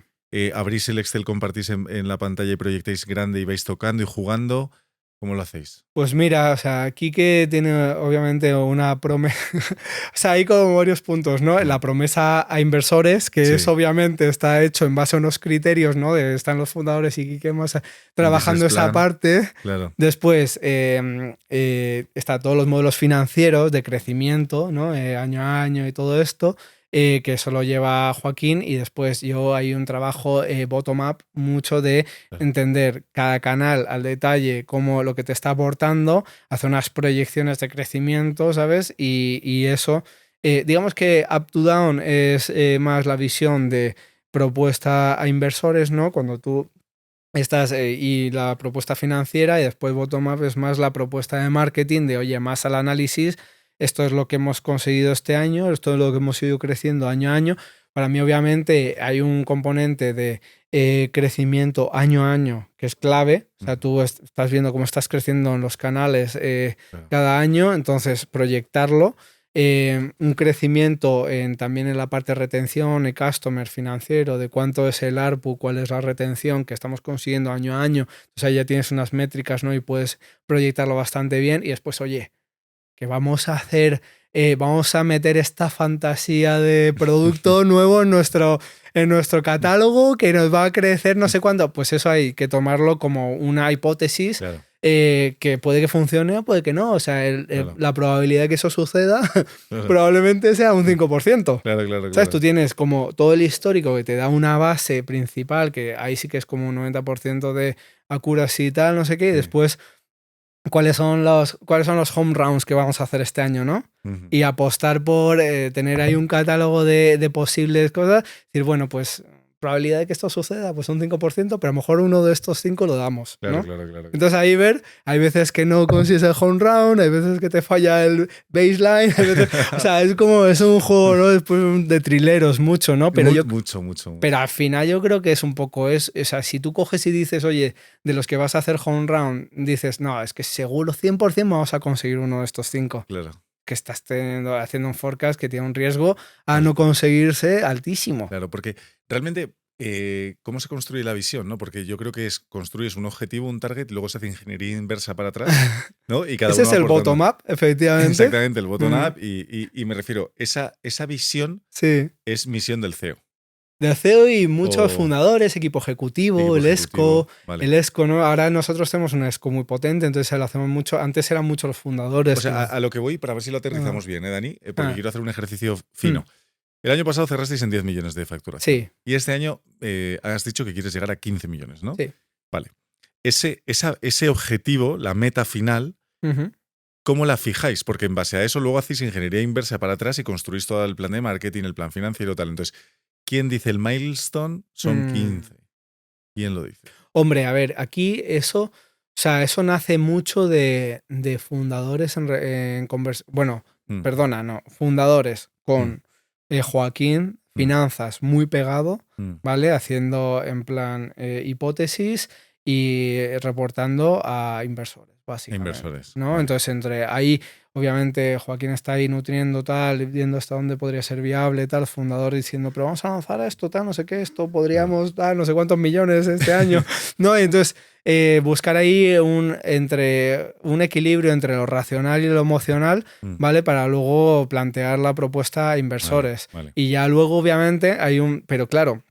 ¿Abrís el Excel, compartís en la pantalla y proyectáis grande y vais tocando y jugando? ¿Cómo lo hacéis? Pues mira, o sea, Quique tiene obviamente una promesa. O sea, hay como varios puntos, ¿no? La promesa a inversores, que es obviamente está hecho en base a unos criterios, ¿no? Están los fundadores y Quique más trabajando esa parte. Claro. Después está todos los modelos financieros de crecimiento, ¿no? Año a año y todo esto. Que eso lo lleva Joaquín, y después hay un trabajo bottom-up mucho de entender cada canal al detalle, cómo lo que te está aportando, hacer unas proyecciones de crecimiento, ¿sabes? Y eso, digamos que up-to-down es más la visión de propuesta a inversores, ¿no? Cuando tú estás y la propuesta financiera, y después bottom-up es más la propuesta de marketing, de oye, más al análisis. Esto es lo que hemos conseguido este año, esto es lo que hemos ido creciendo año a año. Para mí, obviamente, hay un componente de crecimiento año a año que es clave. O sea, tú estás viendo cómo estás creciendo en los canales cada año, entonces proyectarlo. Un crecimiento también en la parte de retención y customer financiero, de cuánto es el ARPU, cuál es la retención que estamos consiguiendo año a año. O sea, ya tienes unas métricas, ¿no? Y puedes proyectarlo bastante bien. Y después, oye, que vamos a hacer, vamos a meter esta fantasía de producto nuevo en nuestro catálogo que nos va a crecer no sé cuánto. Pues eso hay que tomarlo como una hipótesis. Claro. Que puede que funcione o puede que no. O sea, la probabilidad de que eso suceda probablemente sea un 5%. Claro. ¿Sabes? Tú tienes como todo el histórico que te da una base principal, que ahí sí que es como un 90% de accuracy y tal, no sé qué, y después cuáles son los home runs que vamos a hacer este año, ¿no? Y apostar por tener ahí un catálogo de posibles cosas. Decir, bueno, pues probabilidad de que esto suceda, pues un 5%, pero a lo mejor uno de estos 5 lo damos, ¿no? Claro. Entonces ahí hay veces que no consigues el home run, hay veces que te falla el baseline, o sea, es un juego, ¿no? Después de trileros mucho, ¿no? Pero mucho. Pero al final yo creo que es un poco o sea, si tú coges y dices, oye, de los que vas a hacer home run, dices, no, es que seguro 100% vamos a conseguir uno de estos 5. Claro. Que estás haciendo un forecast que tiene un riesgo a no conseguirse altísimo. Claro, porque realmente, ¿cómo se construye la visión? ¿No? Porque yo creo que construyes un objetivo, un target, y luego se hace ingeniería inversa para atrás, ¿no? Y cada Ese uno es el aportando. bottom-up, efectivamente. Exactamente, el bottom-up. Y me refiero, esa visión es misión del CEO. Del CEO y muchos fundadores, equipo ejecutivo, el ESCO. Vale. El ESCO, ¿no? Ahora nosotros tenemos un ESCO muy potente, entonces lo hacemos mucho. Antes eran muchos los fundadores. O sea, a lo que voy, para ver si lo aterrizamos bien, Dani, porque quiero hacer un ejercicio fino. El año pasado cerrasteis en 10 millones de facturación. Sí. Y este año has dicho que quieres llegar a 15 millones, ¿no? Sí. Vale. Ese objetivo, la meta final, ¿cómo la fijáis? Porque en base a eso luego hacéis ingeniería inversa para atrás y construís todo el plan de marketing, el plan financiero, tal. Entonces, ¿quién dice el milestone? Son 15. ¿Quién lo dice? Hombre, a ver, aquí eso nace mucho de fundadores en conversación. Bueno, perdona, no. Fundadores con Joaquín, finanzas muy pegado, ¿vale? Haciendo en plan hipótesis y reportando a inversores, básicamente. Inversores. ¿No? Vale. Entonces, entre ahí, obviamente, Joaquín está ahí nutriendo tal, viendo hasta dónde podría ser viable, tal, fundador diciendo, pero vamos a lanzar esto, tal, no sé qué, esto podríamos dar no sé cuántos millones este año, ¿no? Y entonces, buscar ahí un equilibrio entre lo racional y lo emocional, ¿vale? Para luego plantear la propuesta a inversores. Vale. Y ya luego, obviamente, pero claro,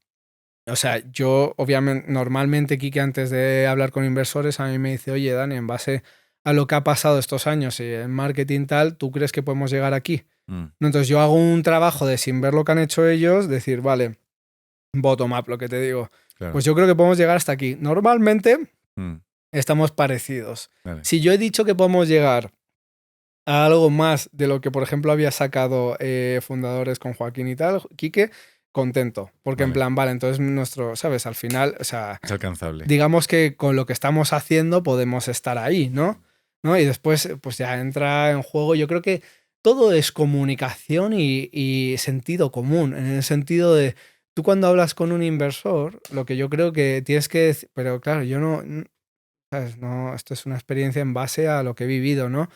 o sea, yo obviamente, normalmente, Kike, antes de hablar con inversores, a mí me dice, oye, Dani, en base a lo que ha pasado estos años y en marketing tal, ¿tú crees que podemos llegar aquí? Mm, ¿No? Entonces yo hago un trabajo de, sin ver lo que han hecho ellos, decir, vale, bottom up, lo que te digo. claro. Pues yo creo que podemos llegar hasta aquí. Normalmente Mm, estamos parecidos. vale. Si yo he dicho que podemos llegar a algo más de lo que, por ejemplo, había sacado fundadores con Joaquín y tal, Quique, contento. Porque en Vale. plan, vale, entonces nuestro, ¿sabes? Al final, o sea, Es alcanzable. digamos que con lo que estamos haciendo podemos estar ahí, ¿no? ¿No? Y después, pues ya entra en juego. Yo creo que todo es comunicación y sentido común, en el sentido de, tú cuando hablas con un inversor, lo que yo creo que tienes que decir, pero claro, yo no, ¿sabes? No, esto es una experiencia en base a lo que he vivido, ¿no?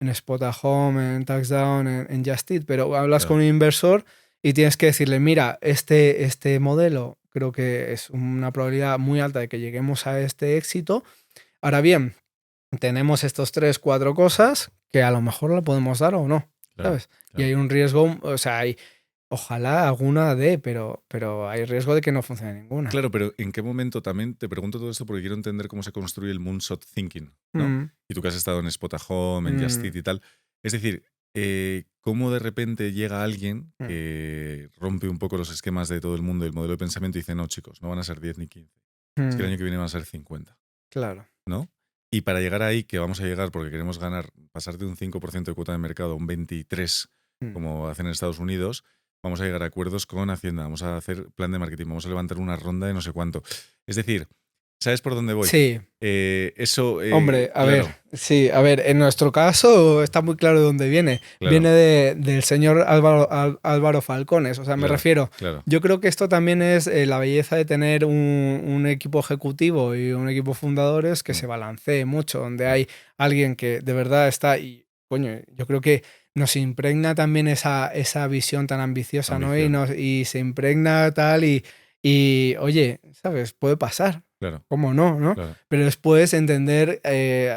En Spot at Home, en Taxdown, en Just Eat, pero hablas Claro. con un inversor y tienes que decirle, mira, este modelo creo que es una probabilidad muy alta de que lleguemos a este éxito. Ahora bien, tenemos estos 3, 4 cosas que a lo mejor la podemos dar o no, Claro, ¿sabes? Y claro. hay un riesgo, o sea, ojalá alguna dé, pero hay riesgo de que no funcione ninguna. Claro, pero ¿en qué momento también te pregunto todo esto porque quiero entender cómo se construye el moonshot thinking, ¿no? Mm, Y tú que has estado en Spot at Home, en Just mm, Eat y tal. Es decir, cómo de repente llega alguien mm, que rompe un poco los esquemas de todo el mundo y el modelo de pensamiento y dice, no, chicos, no van a ser 10 ni 15. Es que el mm, año que viene van a ser 50, claro. ¿no? Y para llegar ahí, que vamos a llegar porque queremos ganar, pasar de un 5% de cuota de mercado a un 23%, Mm. como hacen en Estados Unidos, vamos a llegar a acuerdos con Hacienda, vamos a hacer plan de marketing, vamos a levantar una ronda de no sé cuánto. Es decir, ¿sabes por dónde voy? Sí, Eso, hombre, a claro, ver, sí, a ver, en nuestro caso está muy claro de dónde viene. claro, Viene del señor Álvaro Falcones, o sea, me claro, refiero, claro. yo creo que esto también es la belleza de tener un equipo ejecutivo y un equipo fundadores que Mm, se balancee mucho, donde hay alguien que de verdad está, y coño, yo creo que nos impregna también esa visión tan ambiciosa, ¿no? ambición, Y se impregna tal y oye, ¿sabes? Puede pasar. claro, ¿Cómo no? ¿no? claro, Pero después entender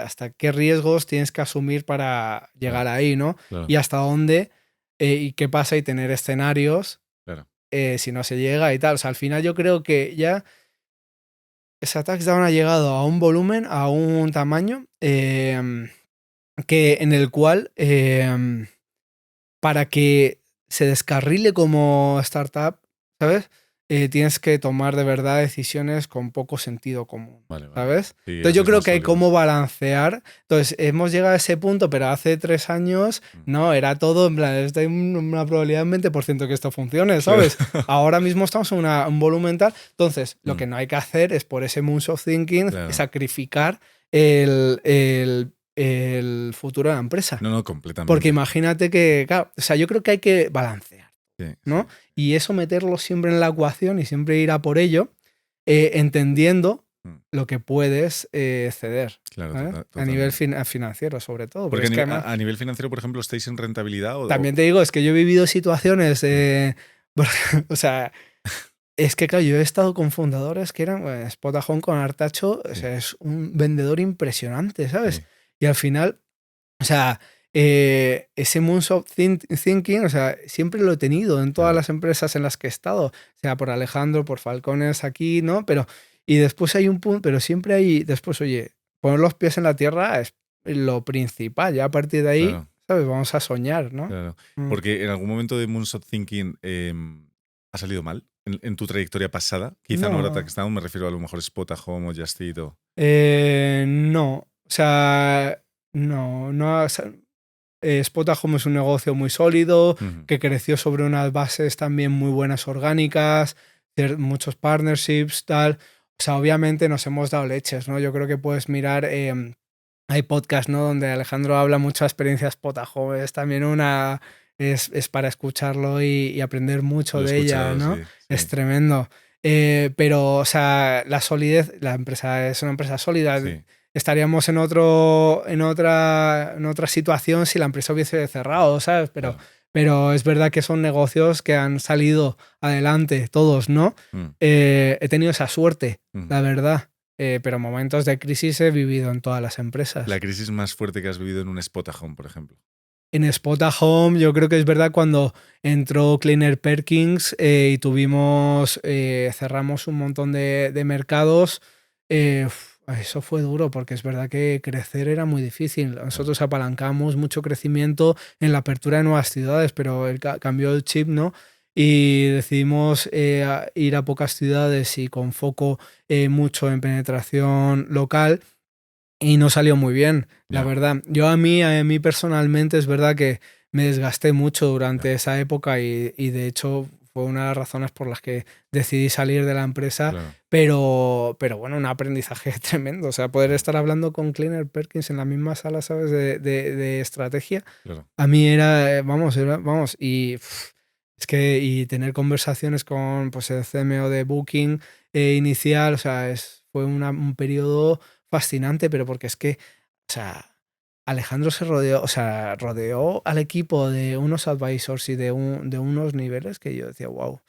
hasta qué riesgos tienes que asumir para llegar claro, ahí, ¿no? claro, Y hasta dónde y qué pasa y tener escenarios claro. si no se llega y tal. O sea, al final yo creo que ya esa touchdown ha llegado a un volumen, a un tamaño que en el cual para que se descarrile como startup, ¿sabes? Tienes que tomar de verdad decisiones con poco sentido común, Vale, vale. ¿sabes? Sí, Entonces yo hacéis creo más que hay sólidos. cómo balancear. Entonces hemos llegado a ese punto, pero hace 3 años Mm. no, era todo, en plan, hay una probabilidad de 20% que esto funcione, ¿sabes? Claro. Ahora mismo estamos en un volumen tal. Entonces lo Mm. que no hay que hacer es por ese moonshot thinking Claro. sacrificar el futuro de la empresa. No, completamente. Porque imagínate que, claro, o sea, yo creo que hay que balancear, Sí, ¿no? sí. Y eso meterlo siempre en la ecuación y siempre ir a por ello, entendiendo Mm. lo que puedes ceder. Claro, ¿vale? A totalmente. nivel financiero, sobre todo. Porque es que además, a nivel financiero, por ejemplo, ¿estáis en rentabilidad? también te digo, es que yo he vivido situaciones, o sea, es que claro, yo he estado con fundadores que eran Spot at Home con Artacho, o sea, es un vendedor impresionante, ¿sabes? Sí. Y al final, o sea, ese moonshot thinking, o sea, siempre lo he tenido en todas Claro. las empresas en las que he estado, sea por Alejandro, por Falcones aquí, ¿no? Pero, y después hay un punto, pero siempre hay, después, oye, poner los pies en la tierra es lo principal, ya a partir de ahí, Claro. ¿sabes? Vamos a soñar, ¿no? Claro. Mm. Porque en algún momento de Moonshot Thinking ha salido mal en tu trayectoria pasada. Quizá no era No, Touchdown, me refiero a lo mejor Spot at Home o Just Eat o... no, o sea, no, o sea, Spot at Home es un negocio muy sólido, Ujú. que creció sobre unas bases también muy buenas orgánicas, muchos partnerships, tal. O sea, obviamente nos hemos dado leches, ¿no? Yo creo que puedes mirar, hay podcasts, ¿no? Donde Alejandro habla mucho de experiencias Spot at Home, es también es para escucharlo y aprender mucho Lo he de ella, escuchado, ¿no? sí. Es tremendo. Pero, o sea, la solidez, la empresa es una empresa sólida. Sí. Estaríamos en otra situación si la empresa hubiese cerrado, ¿sabes? Claro. Pero es verdad que son negocios que han salido adelante, todos, ¿no? Mm. He tenido esa suerte, Mm. la verdad. Pero momentos de crisis he vivido en todas las empresas. La crisis más fuerte que has vivido en un Spot at Home, por ejemplo. En Spot at Home, yo creo que es verdad cuando entró Kleiner Perkins y cerramos un montón de mercados. eso fue duro porque es verdad que crecer era muy difícil. Nosotros apalancamos mucho crecimiento en la apertura de nuevas ciudades, pero cambió el chip, ¿no? Y decidimos ir a pocas ciudades y con foco mucho en penetración local y no salió muy bien, la Ya, verdad. A mí personalmente es verdad que me desgasté mucho ya, durante esa época y de hecho fue una de las razones por las que decidí salir de la empresa, claro, pero bueno, un aprendizaje tremendo. O sea, poder claro, estar hablando con Kleiner Perkins en la misma sala, ¿sabes? De estrategia, claro. a mí vamos, y es que y tener conversaciones con pues, el CMO de Booking inicial, o sea, fue un periodo fascinante, pero porque es que, o sea, Alejandro se rodeó, o sea, rodeó al equipo de unos advisors y de unos niveles que yo decía, wow,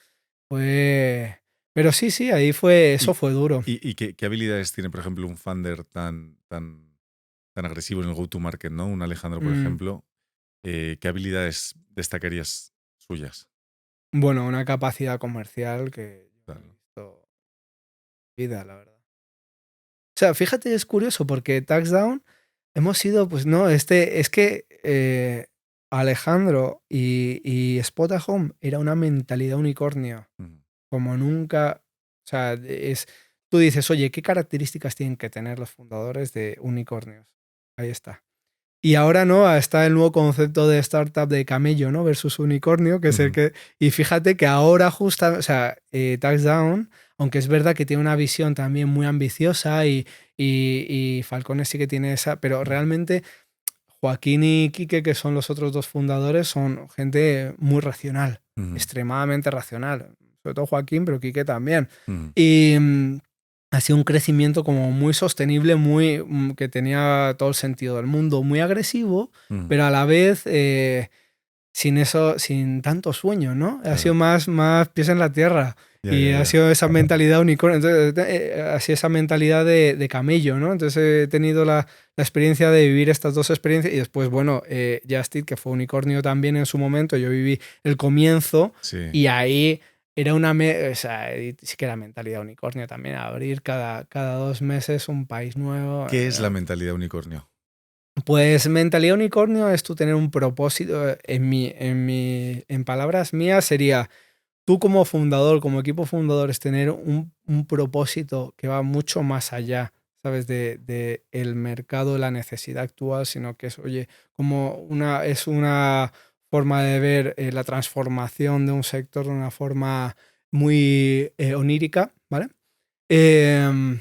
fue... Pero sí, sí, ahí fue, eso ¿Y, fue duro. y qué habilidades tiene, por ejemplo, un founder tan agresivo en el go-to-market, ¿no? Un Alejandro, por Mm, ejemplo. ¿Qué habilidades destacarías suyas? bueno, una capacidad comercial que yo no he Claro. visto en mi vida, la verdad. O sea, fíjate, es curioso porque Taxdown hemos sido, pues no, es que Alejandro y Spot at Home era una mentalidad unicornio, Ujú, como nunca, o sea, tú dices, oye, ¿qué características tienen que tener los fundadores de unicornios? Ahí está. Y ahora no, está el nuevo concepto de startup de camello, ¿no? Versus unicornio, que es el ujú, que. Y fíjate que ahora justo, o sea, Touchdown, aunque es verdad que tiene una visión también muy ambiciosa y Falcone sí que tiene esa, pero realmente Joaquín y Quique, que son los otros dos fundadores, son gente muy racional, ujú, extremadamente racional. Sobre todo Joaquín, pero Quique también. ujú, Y ha sido un crecimiento como muy sostenible, que tenía todo el sentido del mundo, muy agresivo, ujú. pero a la vez sin eso, sin tanto sueño, ¿no? Ha sido Claro. más pies en la tierra. Ya, Y ya, ha ya. sido esa mentalidad unicornio, entonces, así esa mentalidad de camello, ¿no? Entonces he tenido la experiencia de vivir estas dos experiencias y después, bueno, Justit, que fue unicornio también en su momento, yo viví el comienzo Sí. y ahí era o sea, sí que era mentalidad unicornio también, abrir cada 2 meses un país nuevo. ¿Qué es la mentalidad unicornio? Pues mentalidad unicornio es tú tener un propósito, en palabras mías sería tú como fundador, como equipo fundador, es tener un propósito que va mucho más allá, ¿sabes? De el mercado, la necesidad actual, sino que es, oye, es una forma de ver la transformación de un sector de una forma muy onírica, ¿vale? Em,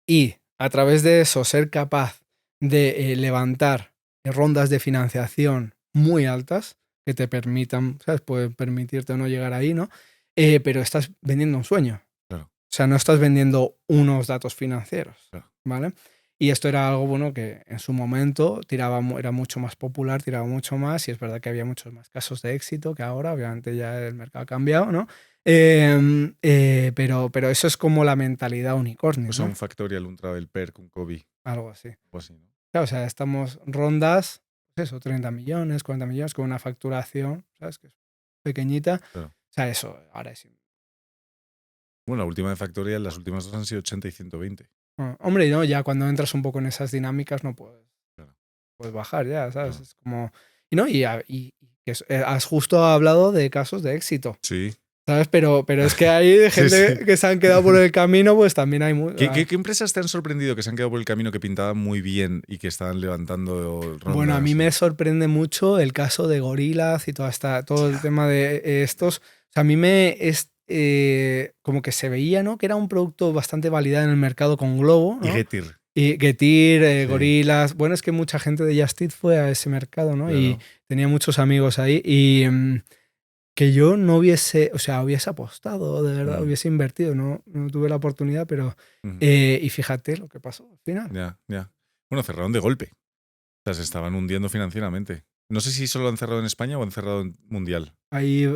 y a través de eso ser capaz de levantar rondas de financiación muy altas que te permitan, ¿sabes? Pueden permitirte o no llegar ahí, ¿no? Pero estás vendiendo un sueño. Claro, O sea, no estás vendiendo unos datos financieros, claro. ¿vale? Y esto era algo bueno que en su momento era mucho más popular, tiraba mucho más, y es verdad que había muchos más casos de éxito que ahora, obviamente ya el mercado ha cambiado, ¿no? Pero eso es como la mentalidad unicornio, O sea, ¿no? un Factorial, un Travel Perk, un Cobee, Algo así. algo así, ¿no? Claro, o sea, estamos rondas, pues eso, 30 millones, 40 millones, con una facturación, ¿sabes? Que es pequeñita. Claro. O sea, eso, ahora sí. Bueno, la última de Factorial, las últimas dos han sido 80 y 120. Hombre, no, ya cuando entras un poco en esas dinámicas no Claro, puedes bajar ya, ¿sabes? claro. Es como... Y no, has justo hablado de casos de éxito, Sí. ¿sabes? Pero es que hay Sí, sí. gente que se han quedado por el camino, pues también hay... ¿Qué empresas te han sorprendido que se han quedado por el camino que pintaban muy bien y que estaban levantando Bueno, a mí rondas? me sorprende mucho el caso de Gorillaz y todo el Ya. tema de estos. O sea, a mí como que se veía, ¿no? Que era un producto bastante validado en el mercado con Globo, Y ¿no? Getir. Y Getir, Sí, Gorillaz. Bueno, es que mucha gente de Just Eat fue a ese mercado, ¿no? Y claro. tenía muchos amigos ahí. Y que yo no hubiese, o sea, hubiese apostado, de verdad, Mm, hubiese invertido, no tuve la oportunidad, pero. ujú. Y fíjate lo que pasó al final. Ya, ya. Bueno, cerraron de golpe. O sea, se estaban hundiendo financieramente. No sé si solo han cerrado en España o han cerrado en mundial. Ahí,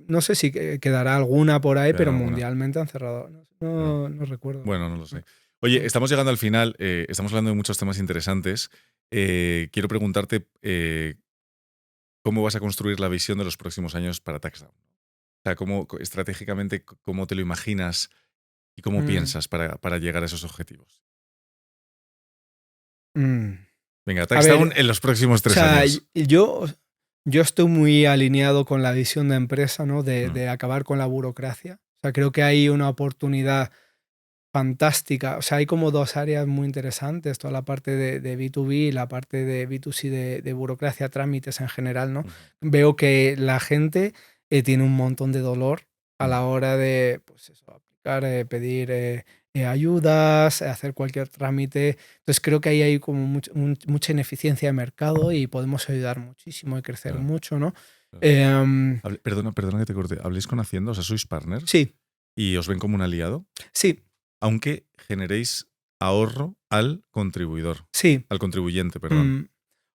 no sé si quedará alguna por ahí, pero Quedaron alguna. mundialmente han cerrado. No, Claro. no recuerdo. Bueno, no lo sé. Oye, estamos llegando al final. Estamos hablando de muchos temas interesantes. Quiero preguntarte cómo vas a construir la visión de los próximos años para Taxdown. O sea, estratégicamente, cómo te lo imaginas y cómo Mm. piensas para llegar a esos objetivos. Mm. Venga, A Taxdown ver, en los próximos O 3 sea, años. yo estoy muy alineado con la visión de empresa, ¿no? Mm. De acabar con la burocracia. O sea, creo que hay una oportunidad fantástica. O sea, hay como dos áreas muy interesantes, toda la parte de B2B y la parte de B2C de burocracia, trámites en general, ¿no? Ujú. Veo que la gente tiene un montón de dolor a Mm. la hora de, pues eso, aplicar, pedir ayudas, hacer cualquier trámite. Entonces creo que ahí hay como mucha ineficiencia de mercado y podemos ayudar muchísimo y crecer Claro, mucho, ¿no? claro. Em, Perdona que te corte. ¿Habléis con Hacienda? O sea, ¿sois partners? sí, ¿Y os ven como un aliado? sí, Aunque generéis ahorro al contribuidor. sí. Al contribuyente, perdón.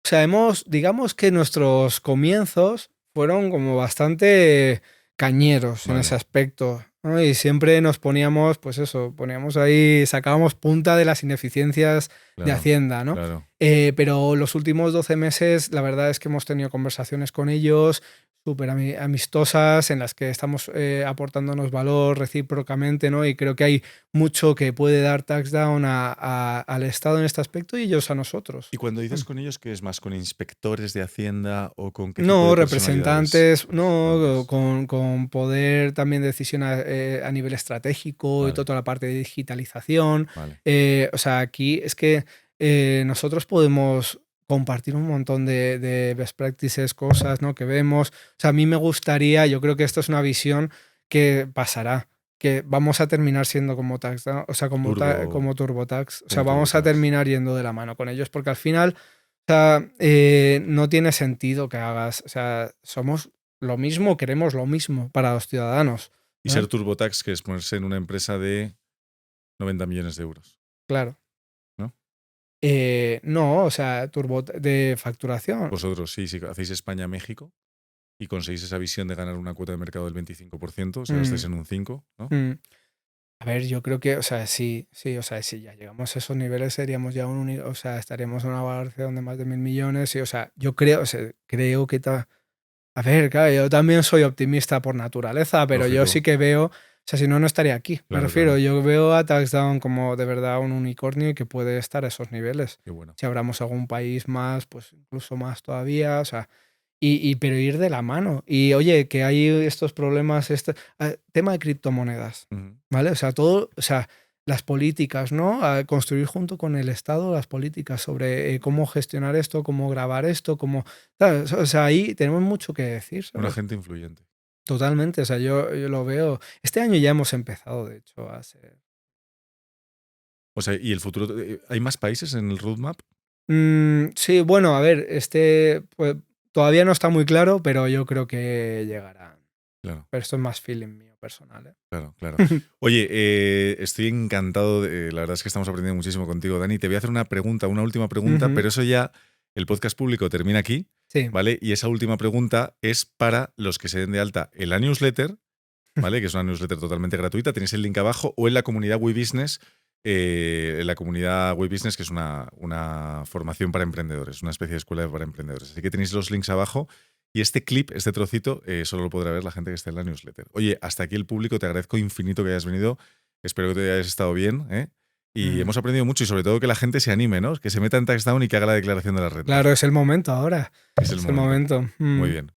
O sea, digamos que nuestros comienzos fueron como bastante cañeros en Vale. ese aspecto, ¿no? Y siempre nos poníamos, pues eso, poníamos ahí, sacábamos punta de las ineficiencias de Claro, Hacienda, ¿no? claro. Pero los últimos 12 meses, la verdad es que hemos tenido conversaciones con ellos súper amistosas en las que estamos aportándonos valor recíprocamente, ¿no? Y creo que hay mucho que puede dar Taxdown al Estado en este aspecto y ellos a nosotros. Y cuando dices con ellos, ¿qué es más? ¿Con inspectores de Hacienda o con qué tipo No, de personalidades? representantes, no, Representantes. con poder también de decisión a nivel estratégico y Vale, toda la parte de digitalización. vale. O sea, aquí es que nosotros podemos compartir un montón de best practices, cosas, ¿no? Que vemos. O sea, a mí me gustaría, yo creo que esto es una visión que pasará, que vamos a terminar siendo como Tax, ¿no? O sea, como TurboTax. O sea, Como vamos a TurboTax. terminar yendo de la mano con ellos, porque al final o sea, no tiene sentido que hagas. O sea, somos lo mismo, queremos lo mismo para los ciudadanos. Y ¿No? ser TurboTax, que es ponerse en una empresa de 90 millones de euros, Claro. ¿no? No, o sea, turbo de facturación. Vosotros, sí, si hacéis España-México y conseguís esa visión de ganar una cuota de mercado del 25%, o sea, ahora estáis Mm, en un 5%, ¿no? mm. A ver, yo creo que, o sea, sí, o sea, si ya llegamos a esos niveles, seríamos ya o sea, estaríamos en una valoración de más de 1.000 millones. Y, o sea, yo creo, o sea, creo que a ver, claro, yo también soy optimista por naturaleza, pero yo sí Lógico. que veo, o sea, si no, no estaría aquí. Me Claro, refiero, claro. yo veo a Taxdown como de verdad un unicornio y que puede estar a esos niveles. Qué bueno. Si abramos algún país más, pues incluso más todavía, o sea, pero ir de la mano. Y oye, que hay estos problemas, tema de criptomonedas, Ujú. ¿vale? O sea, todo, o sea, las políticas, ¿no? A construir junto con el Estado las políticas sobre cómo gestionar esto, cómo grabar esto, cómo. ¿Sabes? O sea, ahí tenemos mucho que decir, Un ¿sabes? agente influyente. Totalmente, o sea, yo lo veo. Este año ya hemos empezado, de hecho, a ser. O sea, ¿y el futuro? ¿Hay más países en el roadmap? Sí, bueno, a ver, pues, todavía no está muy claro, pero yo creo que llegará. Claro, Pero esto es más feeling mío personal, ¿eh? claro, claro. Oye, estoy encantado. La verdad es que estamos aprendiendo muchísimo contigo, Dani. Te voy a hacer una pregunta, una última pregunta, Ujú, pero eso ya, el podcast público termina aquí, sí. ¿vale? Y esa última pregunta es para los que se den de alta en la newsletter, ¿vale? Que es una newsletter totalmente gratuita. Tenéis el link abajo o en la comunidad WeBusiness, en la comunidad WeBusiness, que es una formación para emprendedores, una especie de escuela para emprendedores. Así que tenéis los links abajo. Y este clip, este trocito, solo lo podrá ver la gente que está en la newsletter. Oye, hasta aquí el público. Te agradezco infinito que hayas venido. Espero que te hayas estado bien, ¿eh? Y hemos aprendido mucho y sobre todo que la gente se anime, ¿no? Que se meta en Taxdown y que haga la declaración de la renta. Claro, es el momento ahora. Es el Es el momento. momento. Muy bien.